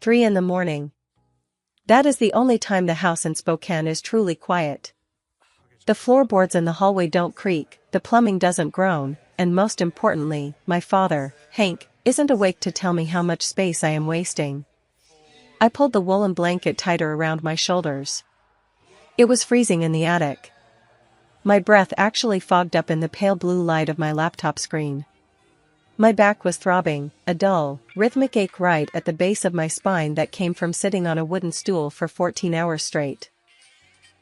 3 in the morning. That is the only time the house in Spokane is truly quiet. The floorboards in the hallway don't creak, the plumbing doesn't groan, and most importantly, my father, Hank, isn't awake to tell me how much space I am wasting. I pulled the woolen blanket tighter around my shoulders. It was freezing in the attic. My breath actually fogged up in the pale blue light of my laptop screen. My back was throbbing, a dull, rhythmic ache right at the base of my spine that came from sitting on a wooden stool for 14 hours straight.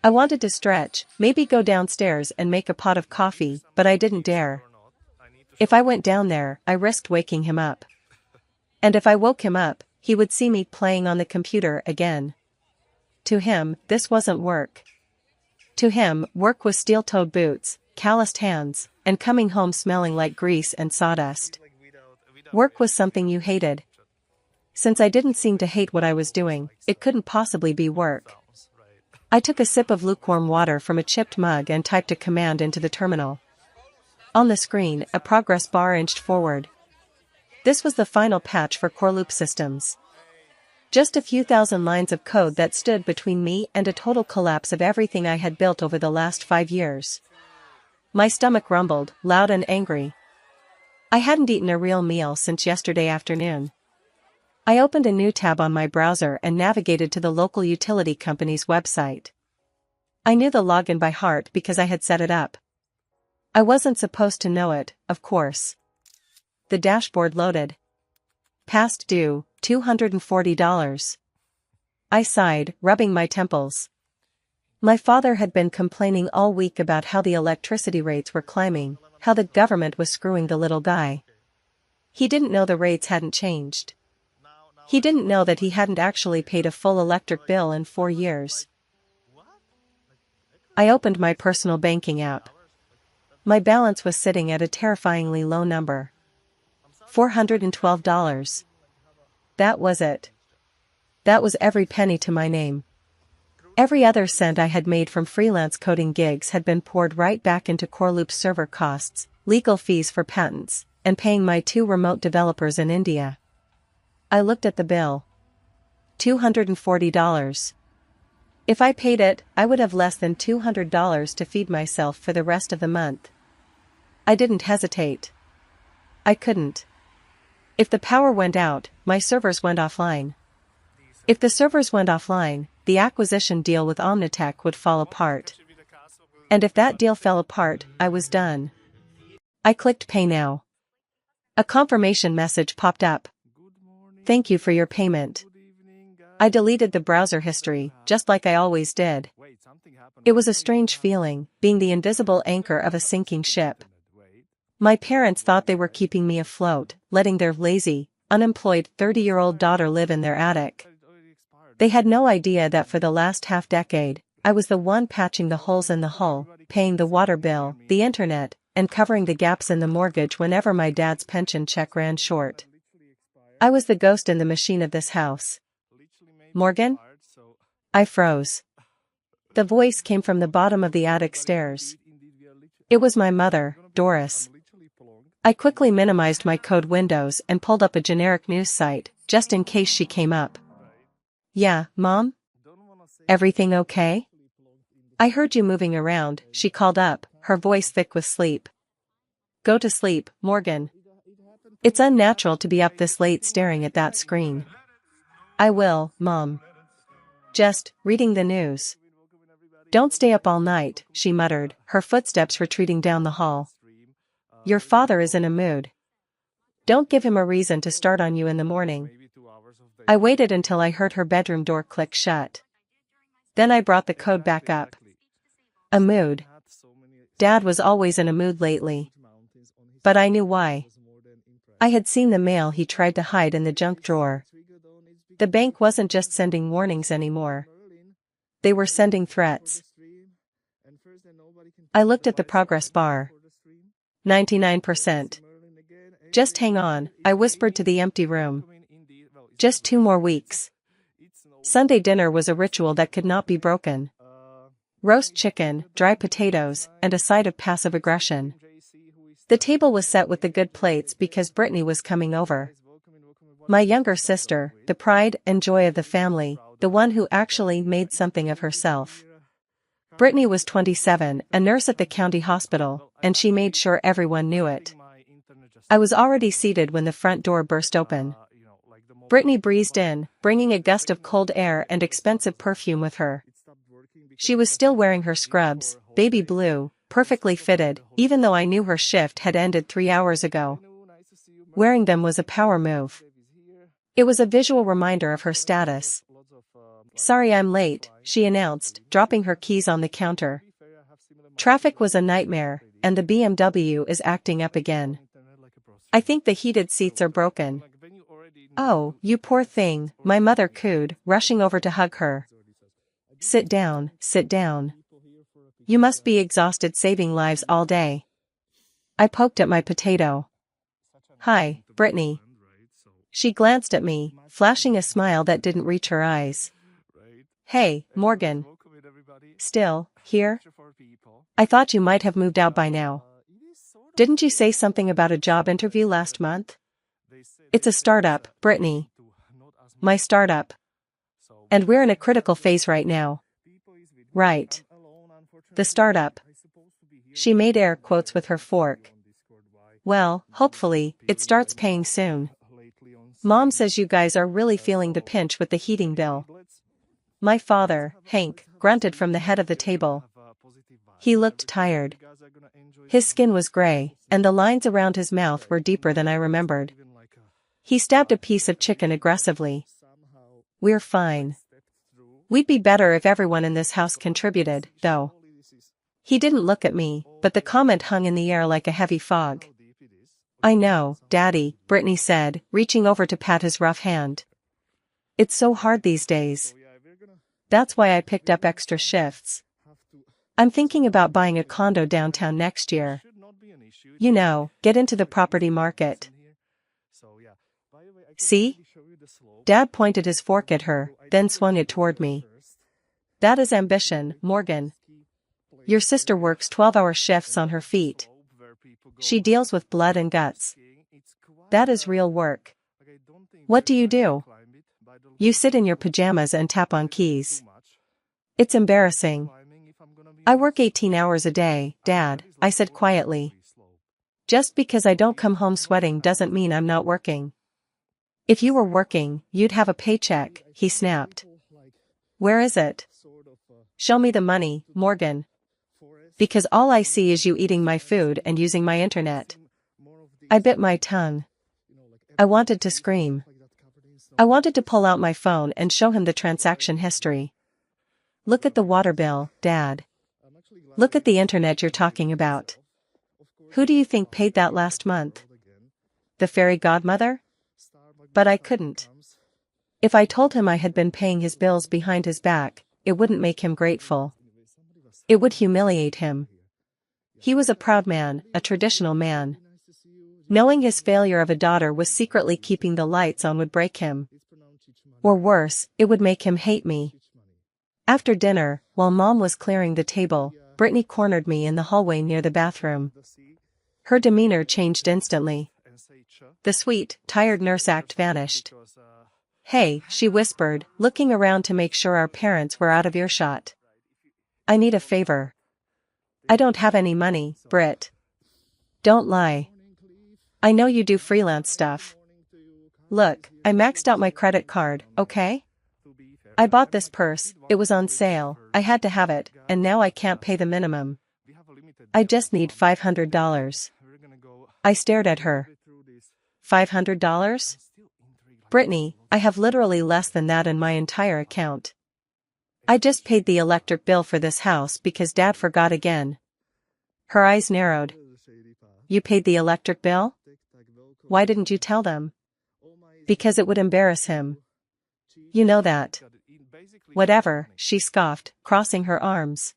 I wanted to stretch, maybe go downstairs and make a pot of coffee, but I didn't dare. If I went down there, I risked waking him up. And if I woke him up, he would see me playing on the computer again. To him, this wasn't work. To him, work was steel-toed boots, calloused hands, and coming home smelling like grease and sawdust. Work was something you hated. Since I didn't seem to hate what I was doing, it couldn't possibly be work. I took a sip of lukewarm water from a chipped mug and typed a command into the terminal. On the screen, a progress bar inched forward. This was the final patch for core loop systems. Just a few thousand lines of code that stood between me and a total collapse of everything I had built over the last 5 years. My stomach rumbled, loud and angry. I hadn't eaten a real meal since yesterday afternoon. I opened a new tab on my browser and navigated to the local utility company's website. I knew the login by heart because I had set it up. I wasn't supposed to know it, of course. The dashboard loaded. Past due, $240. I sighed, rubbing my temples. My father had been complaining all week about how the electricity rates were climbing, how the government was screwing the little guy. He didn't know the rates hadn't changed. He didn't know that he hadn't actually paid a full electric bill in 4 years. I opened my personal banking app. My balance was sitting at a terrifyingly low number. $412. That was it. That was every penny to my name. Every other cent I had made from freelance coding gigs had been poured right back into Core Loop's server costs, legal fees for patents, and paying my 2 remote developers in India. I looked at the bill. $240. If I paid it, I would have less than $200 to feed myself for the rest of the month. I didn't hesitate. I couldn't. If the power went out, my servers went offline. If the servers went offline, the acquisition deal with Omnitech would fall apart. And if that deal fell apart, I was done. I clicked Pay Now. A confirmation message popped up. Thank you for your payment. I deleted the browser history, just like I always did. It was a strange feeling, being the invisible anchor of a sinking ship. My parents thought they were keeping me afloat, letting their lazy, unemployed 30-year-old daughter live in their attic. They had no idea that for the last half-decade, I was the one patching the holes in the hull, paying the water bill, the internet, and covering the gaps in the mortgage whenever my dad's pension check ran short. I was the ghost in the machine of this house. Morgan? I froze. The voice came from the bottom of the attic stairs. It was my mother, Doris. I quickly minimized my code windows and pulled up a generic news site, just in case she came up. Yeah, Mom? Everything okay? I heard you moving around, she called up, her voice thick with sleep. Go to sleep, Morgan. It's unnatural to be up this late staring at that screen. I will, Mom. Just reading the news. Don't stay up all night, she muttered, her footsteps retreating down the hall. Your father is in a mood. Don't give him a reason to start on you in the morning. I waited until I heard her bedroom door click shut. Then I brought the code back up. A mood. Dad was always in a mood lately. But I knew why. I had seen the mail he tried to hide in the junk drawer. The bank wasn't just sending warnings anymore. They were sending threats. I looked at the progress bar. 99%. Just hang on, I whispered to the empty room. Just 2 more weeks. Sunday dinner was a ritual that could not be broken. Roast chicken, dry potatoes, and a side of passive aggression. The table was set with the good plates because Brittany was coming over. My younger sister, the pride and joy of the family, the one who actually made something of herself. Brittany was 27, a nurse at the county hospital, and she made sure everyone knew it. I was already seated when the front door burst open. Brittany breezed in, bringing a gust of cold air and expensive perfume with her. She was still wearing her scrubs, baby blue, perfectly fitted, even though I knew her shift had ended 3 hours ago. Wearing them was a power move. It was a visual reminder of her status. "Sorry I'm late," she announced, dropping her keys on the counter. Traffic was a nightmare, and the BMW is acting up again. I think the heated seats are broken. "Oh, you poor thing," my mother cooed, rushing over to hug her. Sit down, sit down. You must be exhausted saving lives all day." I poked at my potato. "Hi, Brittany." She glanced at me, flashing a smile that didn't reach her eyes. "Hey, Morgan. Still, here? I thought you might have moved out by now. Didn't you say something about a job interview last month?" "It's a startup, Brittany. My startup. And we're in a critical phase right now." "Right. The startup." She made air quotes with her fork. "Well, hopefully, it starts paying soon. Mom says you guys are really feeling the pinch with the heating bill." My father, Hank, grunted from the head of the table. He looked tired. His skin was gray, and the lines around his mouth were deeper than I remembered. He stabbed a piece of chicken aggressively. "We're fine. We'd be better if everyone in this house contributed, though." He didn't look at me, but the comment hung in the air like a heavy fog. "I know, Daddy," Brittany said, reaching over to pat his rough hand. "It's so hard these days. That's why I picked up extra shifts. I'm thinking about buying a condo downtown next year. You know, get into the property market." "See?" Dad pointed his fork at her, then swung it toward me. "That is ambition, Morgan. Your sister works 12-hour shifts on her feet. She deals with blood and guts. That is real work. What do you do? You sit in your pajamas and tap on keys. It's embarrassing." "I work 18 hours a day, Dad," I said quietly. "Just because I don't come home sweating doesn't mean I'm not working." "If you were working, you'd have a paycheck," he snapped. "Where is it? Show me the money, Morgan. Because all I see is you eating my food and using my internet." I bit my tongue. I wanted to scream. I wanted to pull out my phone and show him the transaction history. "Look at the water bill, Dad. Look at the internet you're talking about. Who do you think paid that last month? The fairy godmother?" But I couldn't. If I told him I had been paying his bills behind his back, it wouldn't make him grateful. It would humiliate him. He was a proud man, a traditional man. Knowing his failure of a daughter was secretly keeping the lights on would break him. Or worse, it would make him hate me. After dinner, while Mom was clearing the table, Brittany cornered me in the hallway near the bathroom. Her demeanor changed instantly. The sweet, tired nurse act vanished. "Hey," she whispered, looking around to make sure our parents were out of earshot. "I need a favor." "I don't have any money, Britt." "Don't lie. I know you do freelance stuff. Look, I maxed out my credit card, okay? I bought this purse, it was on sale, I had to have it, and now I can't pay the minimum. I just need $500. I stared at her. $500? Brittany, I have literally less than that in my entire account. I just paid the electric bill for this house because Dad forgot again. Her eyes narrowed. You paid the electric bill? Why didn't you tell them? Because it would embarrass him. You know that. Whatever, she scoffed, crossing her arms.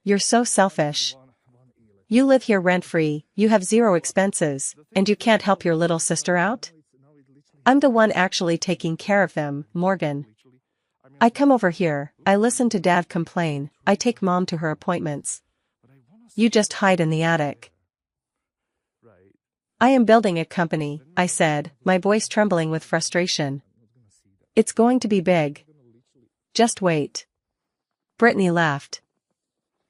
You're so selfish. You live here rent-free, you have zero expenses, and you can't help your little sister out? I'm the one actually taking care of them, Morgan. I come over here, I listen to Dad complain, I take Mom to her appointments. You just hide in the attic. I am building a company, I said, my voice trembling with frustration. It's going to be big. Just wait. Brittany laughed.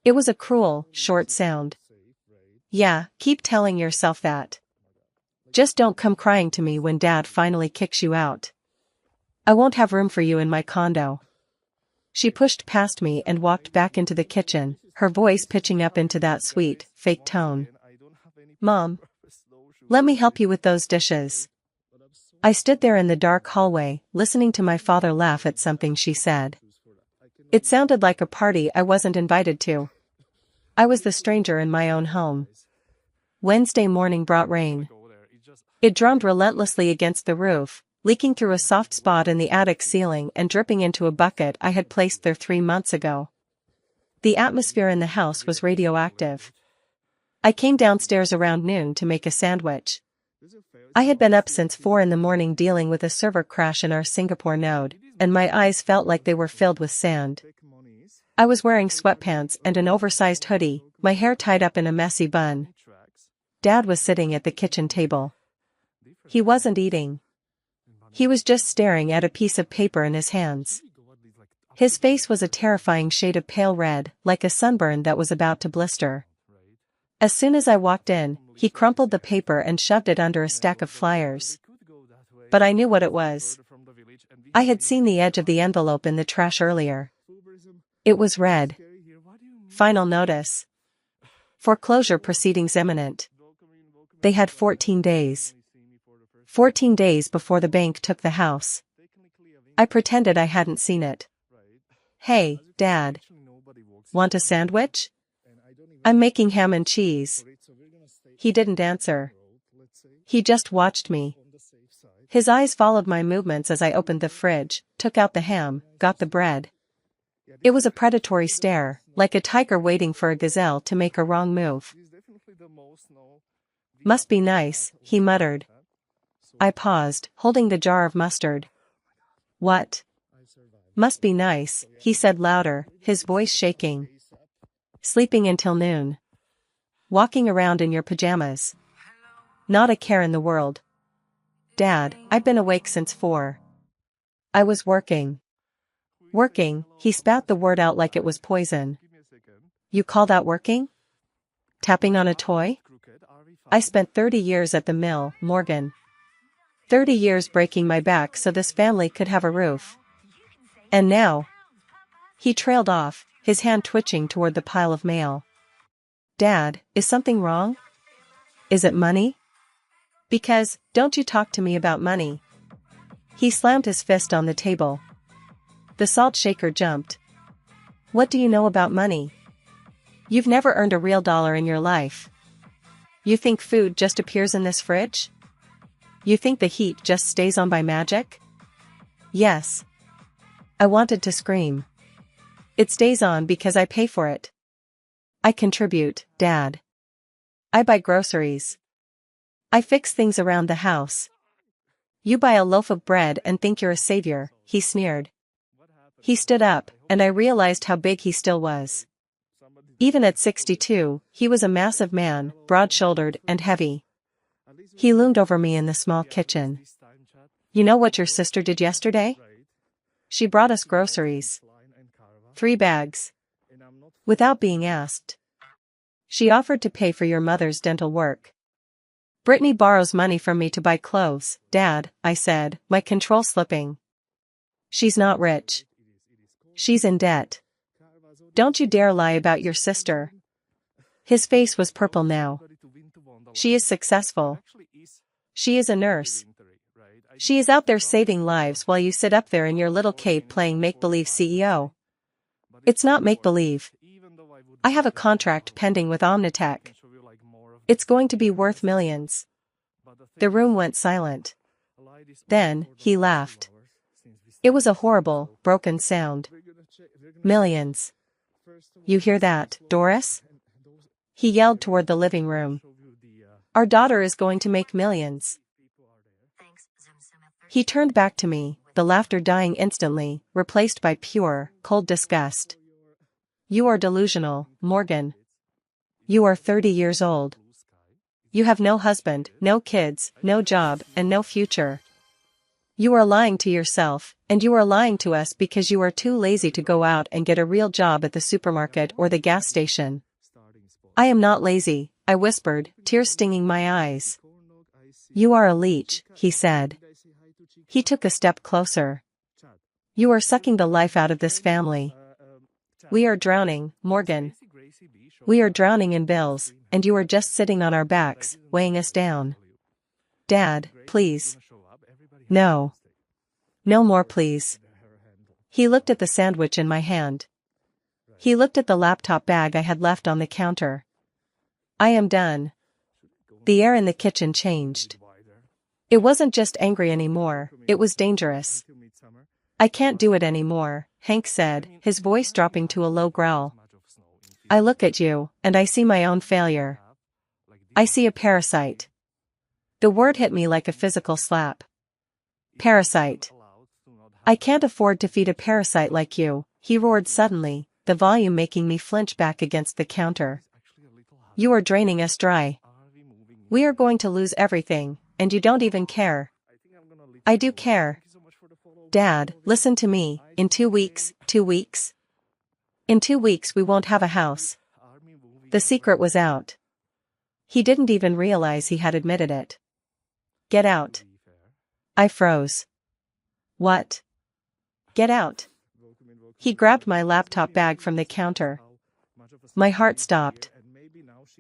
It was a cruel, short sound. Yeah, keep telling yourself that. Just don't come crying to me when Dad finally kicks you out. I won't have room for you in my condo. She pushed past me and walked back into the kitchen, her voice pitching up into that sweet, fake tone. Mom, let me help you with those dishes. I stood there in the dark hallway, listening to my father laugh at something she said. It sounded like a party I wasn't invited to. I was the stranger in my own home. Wednesday morning brought rain. It drummed relentlessly against the roof, leaking through a soft spot in the attic ceiling and dripping into a bucket I had placed there 3 months ago. The atmosphere in the house was radioactive. I came downstairs around noon to make a sandwich. I had been up since 4 in the morning dealing with a server crash in our Singapore node, and my eyes felt like they were filled with sand. I was wearing sweatpants and an oversized hoodie, my hair tied up in a messy bun. Dad was sitting at the kitchen table. He wasn't eating. He was just staring at a piece of paper in his hands. His face was a terrifying shade of pale red, like a sunburn that was about to blister. As soon as I walked in, he crumpled the paper and shoved it under a stack of flyers. But I knew what it was. I had seen the edge of the envelope in the trash earlier. It was red. Final notice. Foreclosure proceedings imminent. They had 14 days. 14 days before the bank took the house. I pretended I hadn't seen it. Hey, Dad. Want a sandwich? I'm making ham and cheese. He didn't answer. He just watched me. His eyes followed my movements as I opened the fridge, took out the ham, got the bread. It was a predatory stare, like a tiger waiting for a gazelle to make a wrong move. Must be nice, he muttered. I paused, holding the jar of mustard. What? Must be nice, he said louder, his voice shaking. Sleeping until noon. Walking around in your pajamas. Not a care in the world. Dad, I've been awake since 4. I was working. Working, he spat the word out like it was poison. You call that working? Tapping on a toy? I spent 30 years at the mill, Morgan. 30 years breaking my back so this family could have a roof. And now? He trailed off, his hand twitching toward the pile of mail. Dad, is something wrong? Is it money? Because, don't you talk to me about money. He slammed his fist on the table. The salt shaker jumped. What do you know about money? You've never earned a real dollar in your life. You think food just appears in this fridge? You think the heat just stays on by magic? Yes. I wanted to scream. It stays on because I pay for it. I contribute, Dad. I buy groceries. I fix things around the house. You buy a loaf of bread and think you're a savior, he sneered. He stood up, and I realized how big he still was. Even at 62, he was a massive man, broad-shouldered and heavy. He loomed over me in the small kitchen. You know what your sister did yesterday? She brought us groceries. 3 bags. Without being asked. She offered to pay for your mother's dental work. Brittany borrows money from me to buy clothes, Dad, I said, my control slipping. She's not rich. She's in debt. Don't you dare lie about your sister. His face was purple now. She is successful. She is a nurse. She is out there saving lives while you sit up there in your little cave playing make-believe CEO. It's not make-believe. I have a contract pending with Omnitech. It's going to be worth millions. The room went silent. Then, he laughed. It was a horrible, broken sound. Millions. You hear that, Doris? He yelled toward the living room. Our daughter is going to make millions. He turned back to me, the laughter dying instantly, replaced by pure, cold disgust. You are delusional, Morgan. You are 30 years old. You have no husband, no kids, no job, and no future. You are lying to yourself, and you are lying to us because you are too lazy to go out and get a real job at the supermarket or the gas station. I am not lazy, I whispered, tears stinging my eyes. You are a leech, he said. He took a step closer. You are sucking the life out of this family. We are drowning, Morgan. We are drowning in bills, and you are just sitting on our backs, weighing us down. Dad, please. No. No more please. He looked at the sandwich in my hand. He looked at the laptop bag I had left on the counter. I am done. The air in the kitchen changed. It wasn't just angry anymore, it was dangerous. I can't do it anymore, Hank said, his voice dropping to a low growl. I look at you, and I see my own failure. I see a parasite. The word hit me like a physical slap. Parasite. I can't afford to feed a parasite like you, he roared suddenly, the volume making me flinch back against the counter. You are draining us dry. We are going to lose everything, and you don't even care. I do care. Dad, listen to me, in 2 weeks, 2 weeks? In 2 weeks we won't have a house. The secret was out. He didn't even realize he had admitted it. Get out. I froze. What? Get out. He grabbed my laptop bag from the counter. My heart stopped.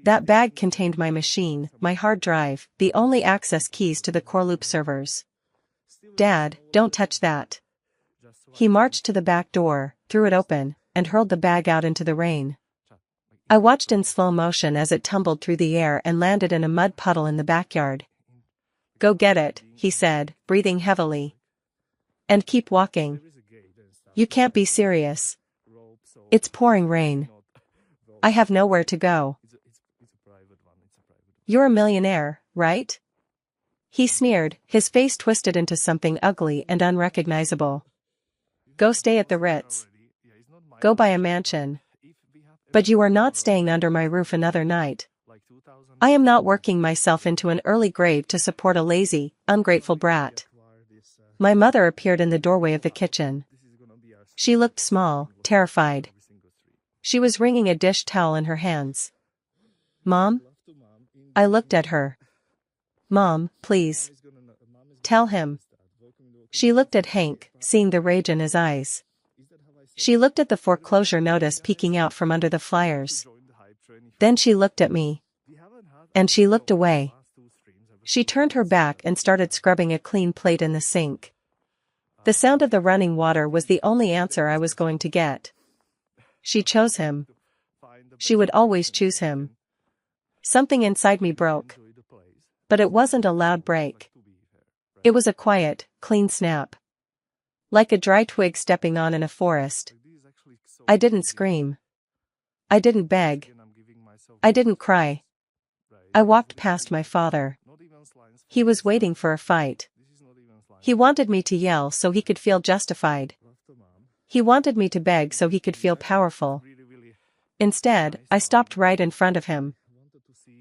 That bag contained my machine, my hard drive, the only access keys to the core loop servers. Dad, don't touch that. He marched to the back door, threw it open, and hurled the bag out into the rain. I watched in slow motion as it tumbled through the air and landed in a mud puddle in the backyard. Go get it, he said, breathing heavily. And keep walking. You can't be serious. It's pouring rain. I have nowhere to go. You're a millionaire, right? He sneered, his face twisted into something ugly and unrecognizable. Go stay at the Ritz. Go buy a mansion. But you are not staying under my roof another night. I am not working myself into an early grave to support a lazy, ungrateful brat. My mother appeared in the doorway of the kitchen. She looked small, terrified. She was wringing a dish towel in her hands. Mom? I looked at her. Mom, please. Tell him. She looked at Hank, seeing the rage in his eyes. She looked at the foreclosure notice peeking out from under the flyers. Then she looked at me. And she looked away. She turned her back and started scrubbing a clean plate in the sink. The sound of the running water was the only answer I was going to get. She chose him. She would always choose him. Something inside me broke. But it wasn't a loud break. It was a quiet, clean snap. Like a dry twig stepping on in a forest. I didn't scream. I didn't beg. I didn't cry. I walked past my father. He was waiting for a fight. He wanted me to yell so he could feel justified. He wanted me to beg so he could feel powerful. Instead, I stopped right in front of him.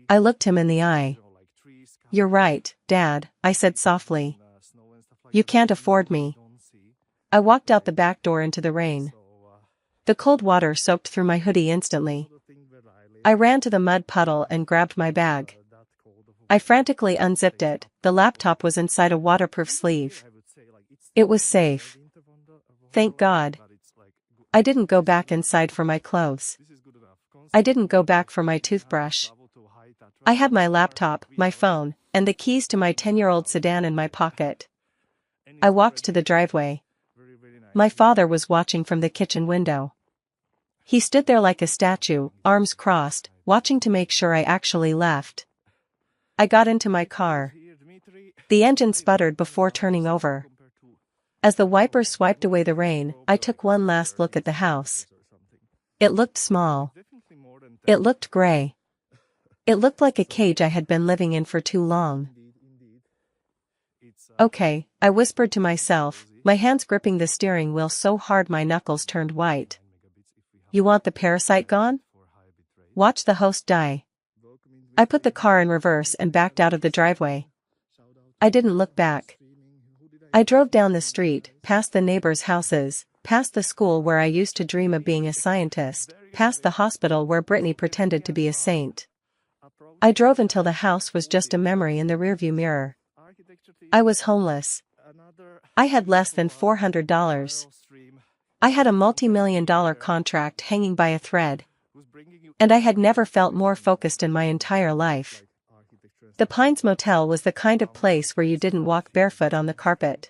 I looked him in the eye. You're right, Dad, I said softly. You can't afford me. I walked out the back door into the rain. The cold water soaked through my hoodie instantly. I ran to the mud puddle and grabbed my bag. I frantically unzipped it, the laptop was inside a waterproof sleeve. It was safe. Thank God. I didn't go back inside for my clothes. I didn't go back for my toothbrush. I had my laptop, my phone, and the keys to my 10-year-old sedan in my pocket. I walked to the driveway. My father was watching from the kitchen window. He stood there like a statue, arms crossed, watching to make sure I actually left. I got into my car. The engine sputtered before turning over. As the wiper swiped away the rain, I took one last look at the house. It looked small. It looked gray. It looked like a cage I had been living in for too long. Okay, I whispered to myself, my hands gripping the steering wheel so hard my knuckles turned white. You want the parasite gone? Watch the host die. I put the car in reverse and backed out of the driveway. I didn't look back. I drove down the street, past the neighbors' houses, past the school where I used to dream of being a scientist, past the hospital where Brittany pretended to be a saint. I drove until the house was just a memory in the rearview mirror. I was homeless. I had less than $400. I had a multi-million-dollar contract hanging by a thread. And I had never felt more focused in my entire life. The Pines Motel was the kind of place where you didn't walk barefoot on the carpet.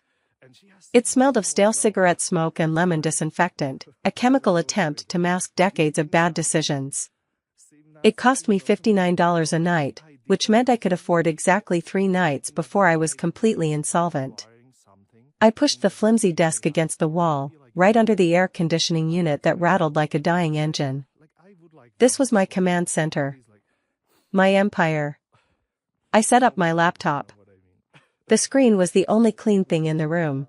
It smelled of stale cigarette smoke and lemon disinfectant, a chemical attempt to mask decades of bad decisions. It cost me $59 a night, which meant I could afford exactly 3 nights before I was completely insolvent. I pushed the flimsy desk against the wall, right under the air conditioning unit that rattled like a dying engine. This was my command center. My empire. I set up my laptop. The screen was the only clean thing in the room.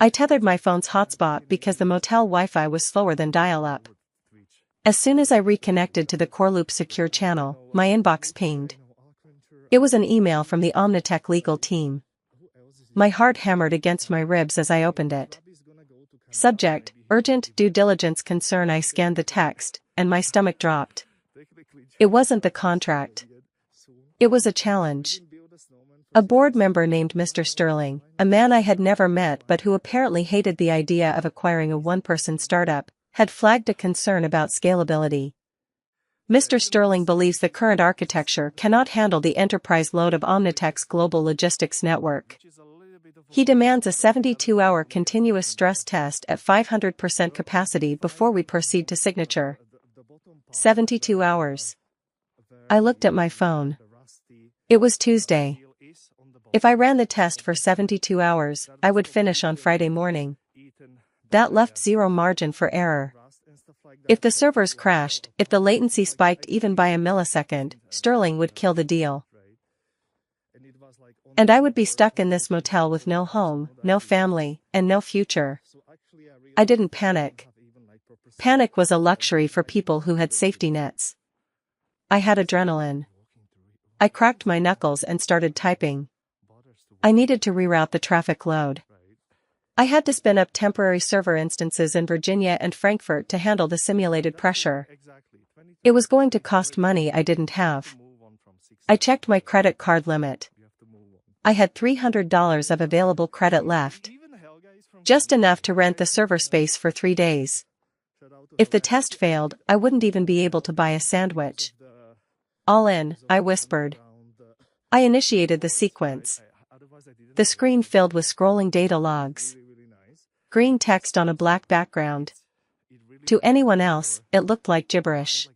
I tethered my phone's hotspot because the motel Wi-Fi was slower than dial-up. As soon as I reconnected to the Corloop secure channel, my inbox pinged. It was an email from the Omnitech legal team. My heart hammered against my ribs as I opened it. Subject, urgent due diligence concern. I scanned the text, and my stomach dropped. It wasn't the contract. It was a challenge. A board member named Mr. Sterling, a man I had never met but who apparently hated the idea of acquiring a one-person startup, had flagged a concern about scalability. Mr. Sterling believes the current architecture cannot handle the enterprise load of Omnitech's global logistics network. He demands a 72-hour continuous stress test at 500% capacity before we proceed to signature. 72 hours. I looked at my phone. It was Tuesday. If I ran the test for 72 hours, I would finish on Friday morning. That left zero margin for error. If the servers crashed, if the latency spiked even by a millisecond, Sterling would kill the deal. And I would be stuck in this motel with no home, no family, and no future. I didn't panic. Panic was a luxury for people who had safety nets. I had adrenaline. I cracked my knuckles and started typing. I needed to reroute the traffic load. I had to spin up temporary server instances in Virginia and Frankfurt to handle the simulated pressure. It was going to cost money I didn't have. I checked my credit card limit. I had $300 of available credit left. Just enough to rent the server space for 3 days. If the test failed, I wouldn't even be able to buy a sandwich. All in, I whispered. I initiated the sequence. The screen filled with scrolling data logs. Green text on a black background. To anyone else, it looked like gibberish.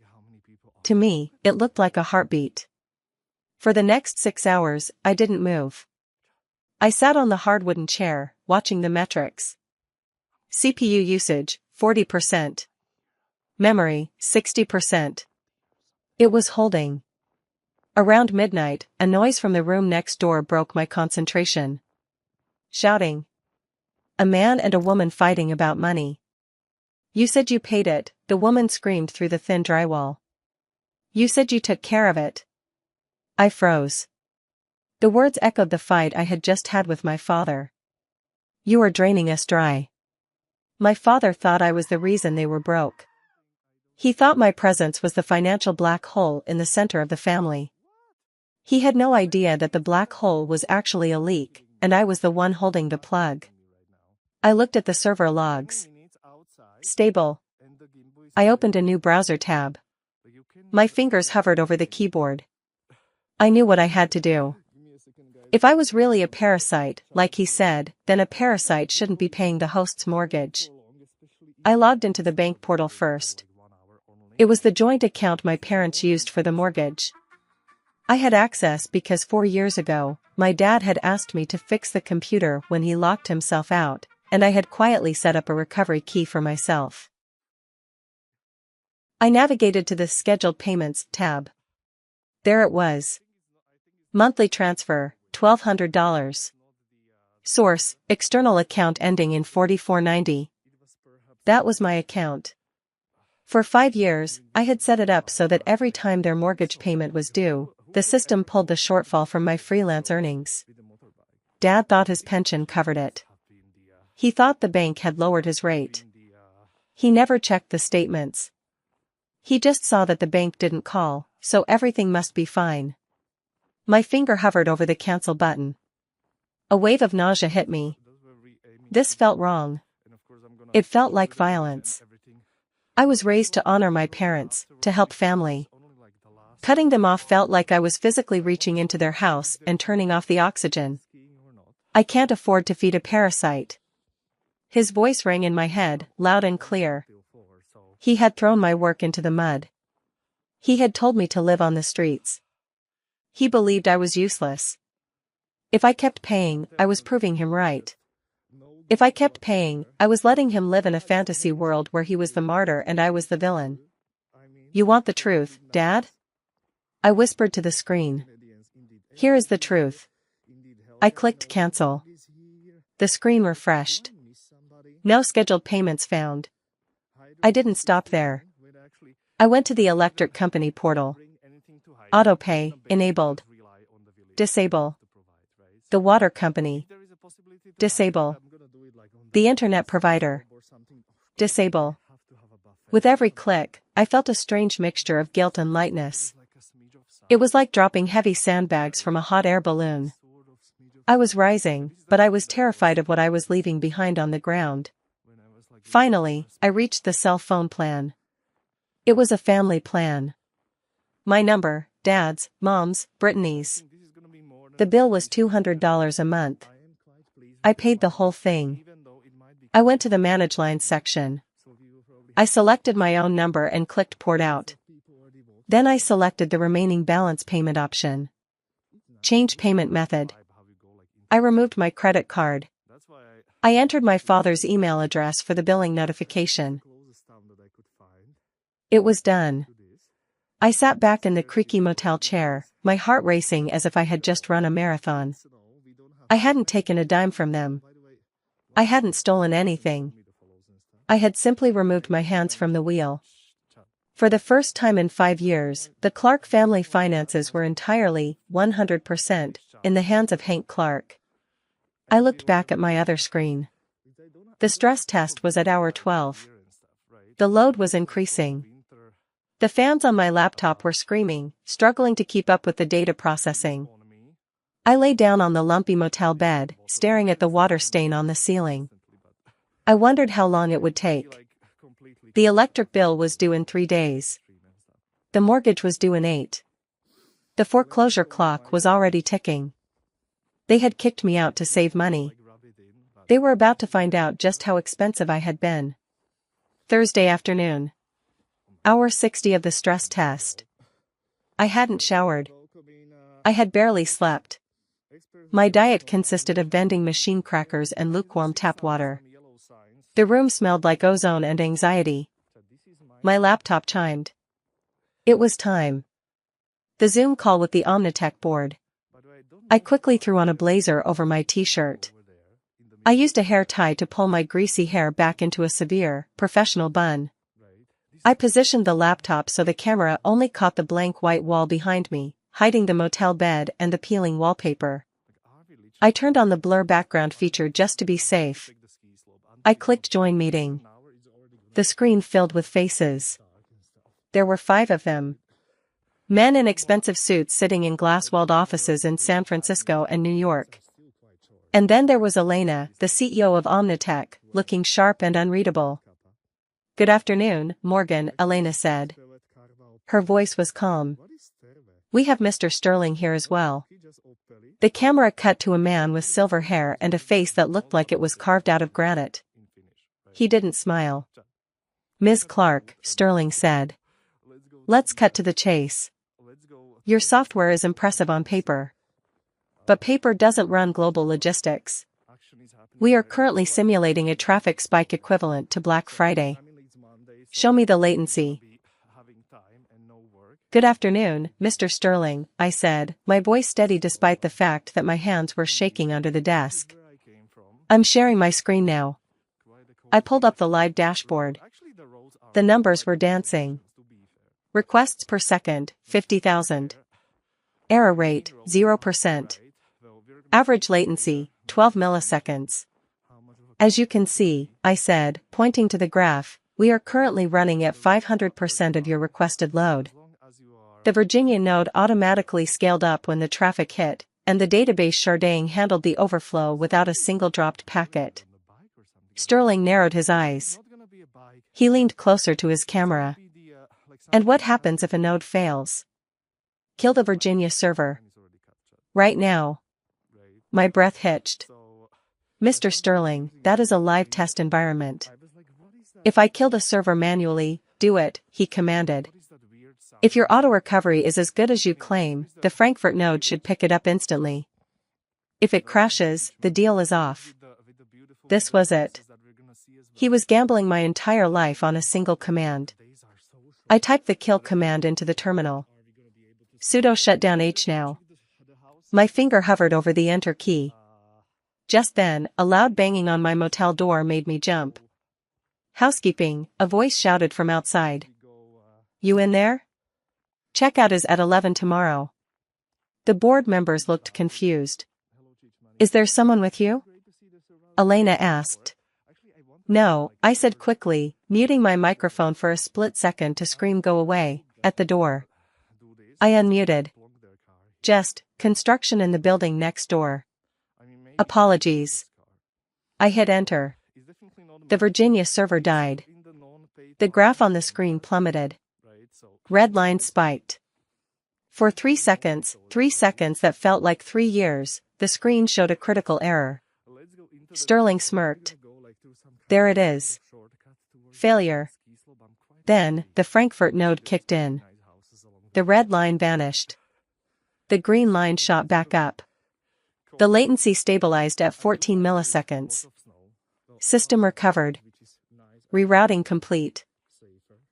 To me, it looked like a heartbeat. For the next 6 hours, I didn't move. I sat on the hard wooden chair, watching the metrics. CPU usage, 40%. Memory, 60%. It was holding. Around midnight, a noise from the room next door broke my concentration. Shouting. A man and a woman fighting about money. You said you paid it, the woman screamed through the thin drywall. You said you took care of it. I froze. The words echoed the fight I had just had with my father. You are draining us dry. My father thought I was the reason they were broke. He thought my presence was the financial black hole in the center of the family. He had no idea that the black hole was actually a leak, and I was the one holding the plug. I looked at the server logs. Stable. I opened a new browser tab. My fingers hovered over the keyboard. I knew what I had to do. If I was really a parasite, like he said, then a parasite shouldn't be paying the host's mortgage. I logged into the bank portal first. It was the joint account my parents used for the mortgage. I had access because 4 years ago, my dad had asked me to fix the computer when he locked himself out, and I had quietly set up a recovery key for myself. I navigated to the Scheduled Payments tab. There it was. Monthly transfer, $1,200. Source, external account ending in 4490. That was my account. For 5 years, I had set it up so that every time their mortgage payment was due, the system pulled the shortfall from my freelance earnings. Dad thought his pension covered it. He thought the bank had lowered his rate. He never checked the statements. He just saw that the bank didn't call, so everything must be fine. My finger hovered over the cancel button. A wave of nausea hit me. This felt wrong. It felt like violence. I was raised to honor my parents, to help family. Cutting them off felt like I was physically reaching into their house and turning off the oxygen. I can't afford to feed a parasite. His voice rang in my head, loud and clear. He had thrown my work into the mud. He had told me to live on the streets. He believed I was useless. If I kept paying, I was proving him right. If I kept paying, I was letting him live in a fantasy world where he was the martyr and I was the villain. You want the truth, Dad? I whispered to the screen. Here is the truth. I clicked cancel. The screen refreshed. No scheduled payments found. I didn't stop there. I went to the electric company portal. Autopay, enabled. Disable. The water company. Disable. The internet provider. Disable. With every click, I felt a strange mixture of guilt and lightness. It was like dropping heavy sandbags from a hot air balloon. I was rising, but I was terrified of what I was leaving behind on the ground. Finally, I reached the cell phone plan. It was a family plan. My number, Dad's, Mom's, Brittany's. The bill was $200 a month. I paid the whole thing. I went to the Manage Lines section. I selected my own number and clicked Port Out. Then I selected the remaining balance payment option. Change payment method. I removed my credit card. I entered my father's email address for the billing notification. It was done. I sat back in the creaky motel chair, my heart racing as if I had just run a marathon. I hadn't taken a dime from them. I hadn't stolen anything. I had simply removed my hands from the wheel. For the first time in 5 years, the Clark family finances were entirely, 100%, in the hands of Hank Clark. I looked back at my other screen. The stress test was at hour 12. The load was increasing. The fans on my laptop were screaming, struggling to keep up with the data processing. I lay down on the lumpy motel bed, staring at the water stain on the ceiling. I wondered how long it would take. The electric bill was due in 3 days. The mortgage was due in 8. The foreclosure clock was already ticking. They had kicked me out to save money. They were about to find out just how expensive I had been. Thursday afternoon. Hour 60 of the stress test. I hadn't showered. I had barely slept. My diet consisted of vending machine crackers and lukewarm tap water. The room smelled like ozone and anxiety. My laptop chimed. It was time. The Zoom call with the Omnitech board. I quickly threw on a blazer over my t-shirt. I used a hair tie to pull my greasy hair back into a severe, professional bun. I positioned the laptop so the camera only caught the blank white wall behind me, hiding the motel bed and the peeling wallpaper. I turned on the blur background feature just to be safe. I clicked Join Meeting. The screen filled with faces. There were 5 of them. Men in expensive suits sitting in glass-walled offices in San Francisco and New York. And then there was Elena, the CEO of Omnitech, looking sharp and unreadable. Good afternoon, Morgan, Elena said. Her voice was calm. We have Mr. Sterling here as well. The camera cut to a man with silver hair and a face that looked like it was carved out of granite. He didn't smile. Ms. Clark, Sterling said. Let's cut to the chase. Your software is impressive on paper. But paper doesn't run global logistics. We are currently simulating a traffic spike equivalent to Black Friday. Show me the latency. Good afternoon, Mr. Sterling, I said, my voice steady despite the fact that my hands were shaking under the desk. I'm sharing my screen now. I pulled up the live dashboard. The numbers were dancing. Requests per second, 50,000. Error rate, 0%. Average latency, 12 milliseconds. As you can see, I said, pointing to the graph, we are currently running at 500% of your requested load. The Virginia node automatically scaled up when the traffic hit, and the database sharding handled the overflow without a single dropped packet. Sterling narrowed his eyes. He leaned closer to his camera. And what happens if a node fails? Kill the Virginia server. Right now. My breath hitched. Mr. Sterling, that is a live test environment. If I kill the server manually, do it, he commanded. If your auto-recovery is as good as you claim, the Frankfurt node should pick it up instantly. If it crashes, the deal is off. This was it. He was gambling my entire life on a single command. I typed the kill command into the terminal. Sudo shutdown H now. My finger hovered over the enter key. Just then, a loud banging on my motel door made me jump. Housekeeping, a voice shouted from outside. You in there? Checkout is at 11 tomorrow. The board members looked confused. Is there someone with you? Elena asked. No, I said quickly, muting my microphone for a split second to scream go away, at the door. I unmuted. Just, construction in the building next door. Apologies. I hit enter. The Virginia server died. The graph on the screen plummeted. Red line spiked. For 3 seconds that felt like 3 years, the screen showed a critical error. Sterling smirked. There it is. Failure. Then, the Frankfurt node kicked in. The red line vanished. The green line shot back up. The latency stabilized at 14 milliseconds. System recovered. Rerouting complete.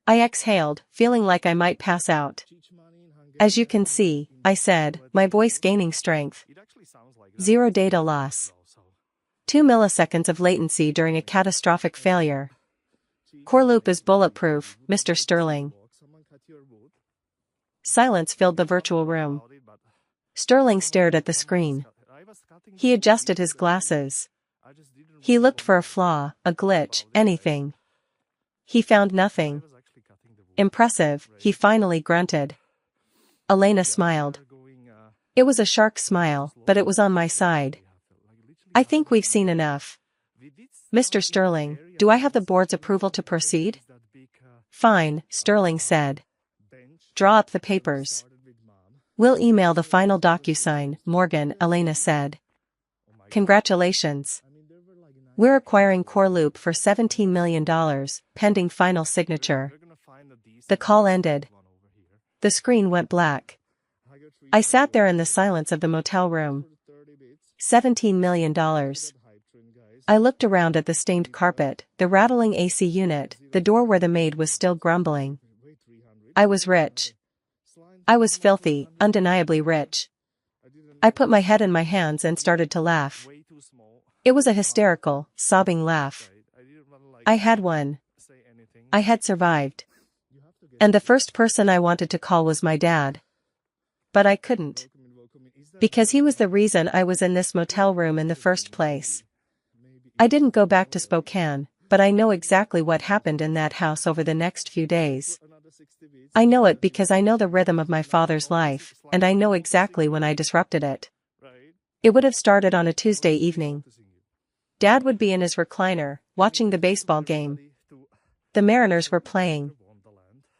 I exhaled, feeling like I might pass out. As you can see, I said, my voice gaining strength. 0 data loss. 2 milliseconds of latency during a catastrophic failure. Core loop is bulletproof, Mr. Sterling. Silence filled the virtual room. Sterling stared at the screen. He adjusted his glasses. He looked for a flaw, a glitch, anything. He found nothing. Impressive, he finally grunted. Elena smiled. It was a shark smile, but it was on my side. I think we've seen enough. Mr. Sterling, do I have the board's approval to proceed? Fine, Sterling said. Draw up the papers. We'll email the final DocuSign, Morgan, Elena said. Congratulations. We're acquiring Core Loop for $17 million, pending final signature. The call ended. The screen went black. I sat there in the silence of the motel room. $17 million. I looked around at the stained carpet, the rattling AC unit, the door where the maid was still grumbling. I was rich. I was filthy, undeniably rich. I put my head in my hands and started to laugh. It was a hysterical, sobbing laugh. I had won. I had survived. And the first person I wanted to call was my dad. But I couldn't. Because he was the reason I was in this motel room in the first place. I didn't go back to Spokane, but I know exactly what happened in that house over the next few days. I know it because I know the rhythm of my father's life, and I know exactly when I disrupted it. It would have started on a Tuesday evening. Dad would be in his recliner, watching the baseball game. The Mariners were playing.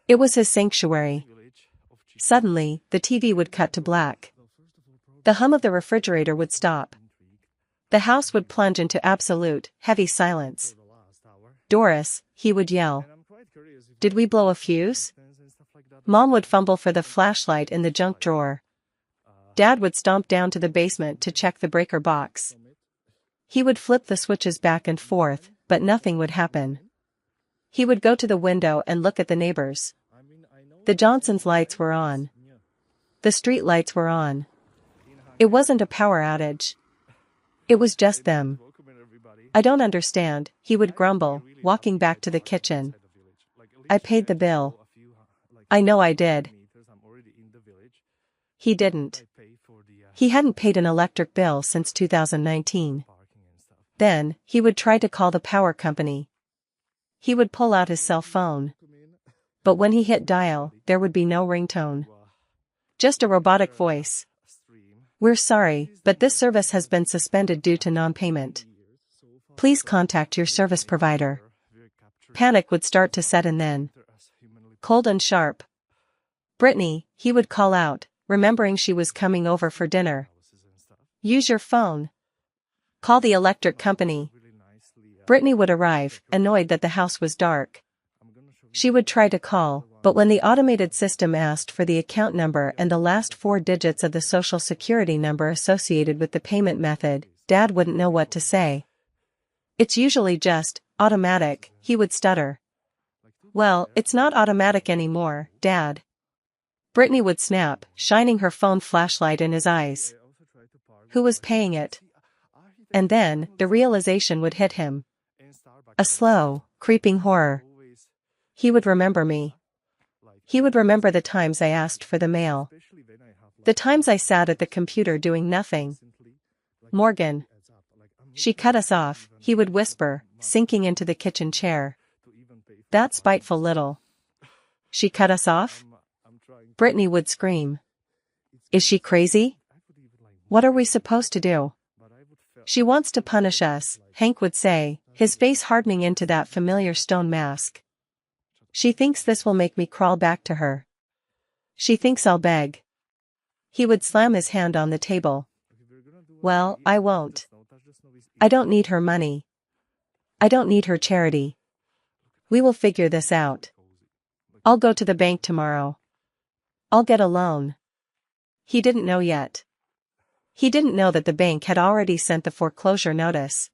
It was his sanctuary. Suddenly, the TV would cut to black. The hum of the refrigerator would stop. The house would plunge into absolute, heavy silence. Doris, he would yell. Did we blow a fuse? Mom would fumble for the flashlight in the junk drawer. Dad would stomp down to the basement to check the breaker box. He would flip the switches back and forth, but nothing would happen. He would go to the window and look at the neighbors. The Johnsons' lights were on. The street lights were on. It wasn't a power outage. It was just them. I don't understand, he would grumble, walking back to the kitchen. I paid the bill. I know I did. He didn't. He hadn't paid an electric bill since 2019. Then, he would try to call the power company. He would pull out his cell phone. But when he hit dial, there would be no ringtone. Just a robotic voice. We're sorry, but this service has been suspended due to non-payment. Please contact your service provider. Panic would start to set in then. Cold and sharp. Brittany, he would call out, remembering she was coming over for dinner. Use your phone. Call the electric company. Brittany would arrive, annoyed that the house was dark. She would try to call, but when the automated system asked for the account number and the last 4 digits of the social security number associated with the payment method, Dad wouldn't know what to say. It's usually just automatic, he would stutter. Well, it's not automatic anymore, Dad. Brittany would snap, shining her phone flashlight in his eyes. Who was paying it? And then, the realization would hit him. A slow, creeping horror. He would remember me. He would remember the times I asked for the mail. The times I sat at the computer doing nothing. Morgan. She cut us off, he would whisper, sinking into the kitchen chair. That spiteful little. She cut us off? Brittany would scream. Is she crazy? What are we supposed to do? She wants to punish us, Hank would say, his face hardening into that familiar stone mask. She thinks this will make me crawl back to her. She thinks I'll beg. He would slam his hand on the table. Well, I won't. I don't need her money. I don't need her charity. We will figure this out. I'll go to the bank tomorrow. I'll get a loan. He didn't know yet. He didn't know that the bank had already sent the foreclosure notice.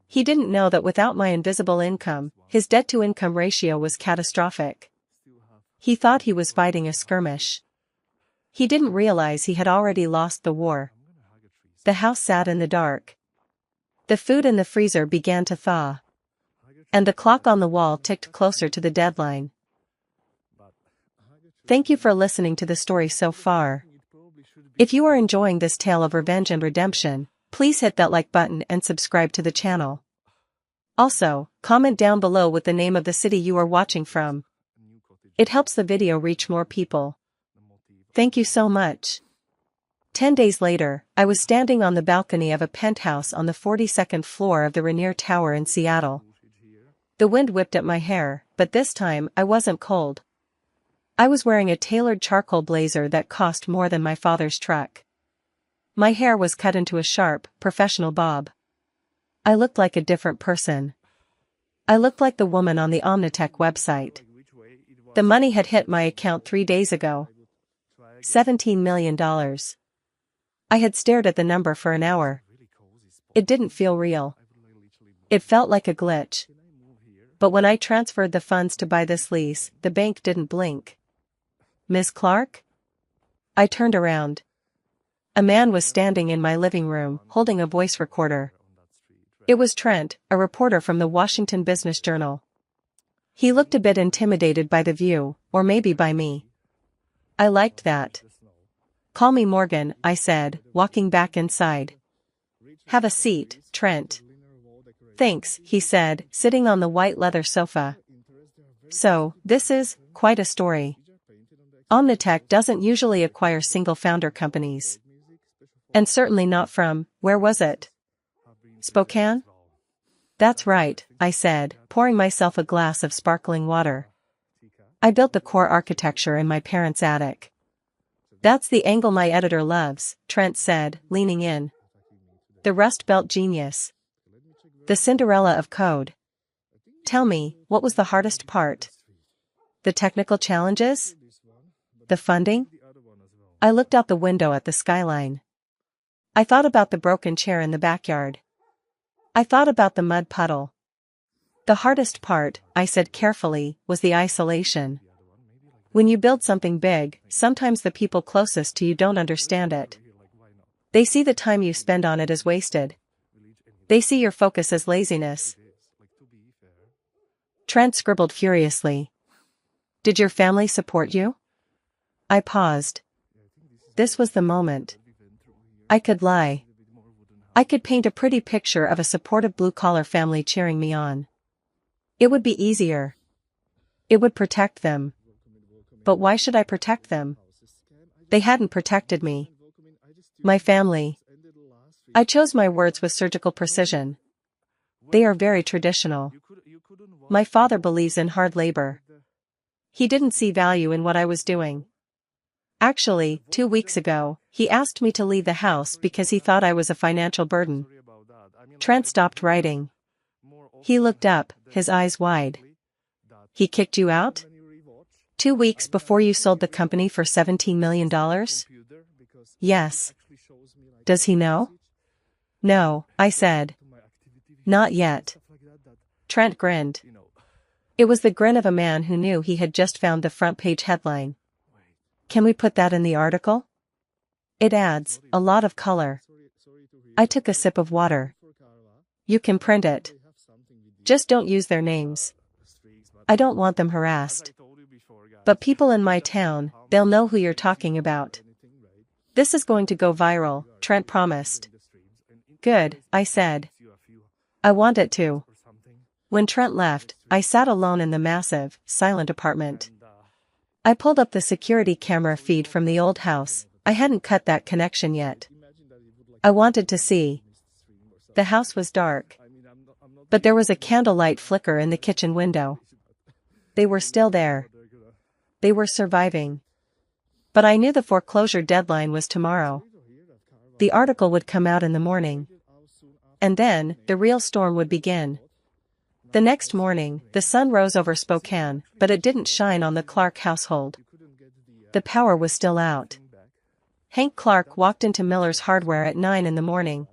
He didn't know that without my invisible income, his debt-to-income ratio was catastrophic. He thought he was fighting a skirmish. He didn't realize he had already lost the war. The house sat in the dark. The food in the freezer began to thaw. And the clock on the wall ticked closer to the deadline. Thank you for listening to the story so far. If you are enjoying this tale of revenge and redemption, please hit that like button and subscribe to the channel. Also, comment down below with the name of the city you are watching from. It helps the video reach more people. Thank you so much. 10 days later, I was standing on the balcony of a penthouse on the 42nd floor of the Rainier Tower in Seattle. The wind whipped at my hair, but this time I wasn't cold. I was wearing a tailored charcoal blazer that cost more than my father's truck. My hair was cut into a sharp, professional bob. I looked like a different person. I looked like the woman on the Omnitech website. The money had hit my account 3 days ago. $17 million. I had stared at the number for an hour. It didn't feel real. It felt like a glitch. But when I transferred the funds to buy this lease, the bank didn't blink. Miss Clark? I turned around. A man was standing in my living room, holding a voice recorder. It was Trent, a reporter from the Washington Business Journal. He looked a bit intimidated by the view, or maybe by me. I liked that. Call me Morgan, I said, walking back inside. Have a seat, Trent. Thanks, he said, sitting on the white leather sofa. So, this is quite a story. Omnitech doesn't usually acquire single-founder companies. And certainly not from, where was it? Spokane? That's right, I said, pouring myself a glass of sparkling water. I built the core architecture in my parents' attic. That's the angle my editor loves, Trent said, leaning in. The Rust Belt genius. The Cinderella of code. Tell me, what was the hardest part? The technical challenges? The funding? I looked out the window at the skyline. I thought about the broken chair in the backyard. I thought about the mud puddle. The hardest part, I said carefully, was the isolation. When you build something big, sometimes the people closest to you don't understand it. They see the time you spend on it as wasted. They see your focus as laziness. Trent scribbled furiously. Did your family support you? I paused. This was the moment. I could lie. I could paint a pretty picture of a supportive blue-collar family cheering me on. It would be easier. It would protect them. But why should I protect them? They hadn't protected me. My family. I chose my words with surgical precision. They are very traditional. My father believes in hard labor. He didn't see value in what I was doing. Actually, 2 weeks ago, he asked me to leave the house because he thought I was a financial burden. Trent stopped writing. He looked up, his eyes wide. He kicked you out? 2 weeks before you sold the company for $17 million? Yes. Does he know? No, I said. Not yet. Trent grinned. It was the grin of a man who knew he had just found the front page headline. Can we put that in the article? It adds a lot of color. I took a sip of water. You can print it. Just don't use their names. I don't want them harassed. But people in my town, they'll know who you're talking about. This is going to go viral, Trent promised. Good, I said. I want it to. When Trent left, I sat alone in the massive, silent apartment. I pulled up the security camera feed from the old house. I hadn't cut that connection yet. I wanted to see. The house was dark. But there was a candlelight flicker in the kitchen window. They were still there. They were surviving. But I knew the foreclosure deadline was tomorrow. The article would come out in the morning. And then, the real storm would begin. The next morning, the sun rose over Spokane, but it didn't shine on the Clark household. The power was still out. Hank Clark walked into Miller's Hardware at 9 in the morning.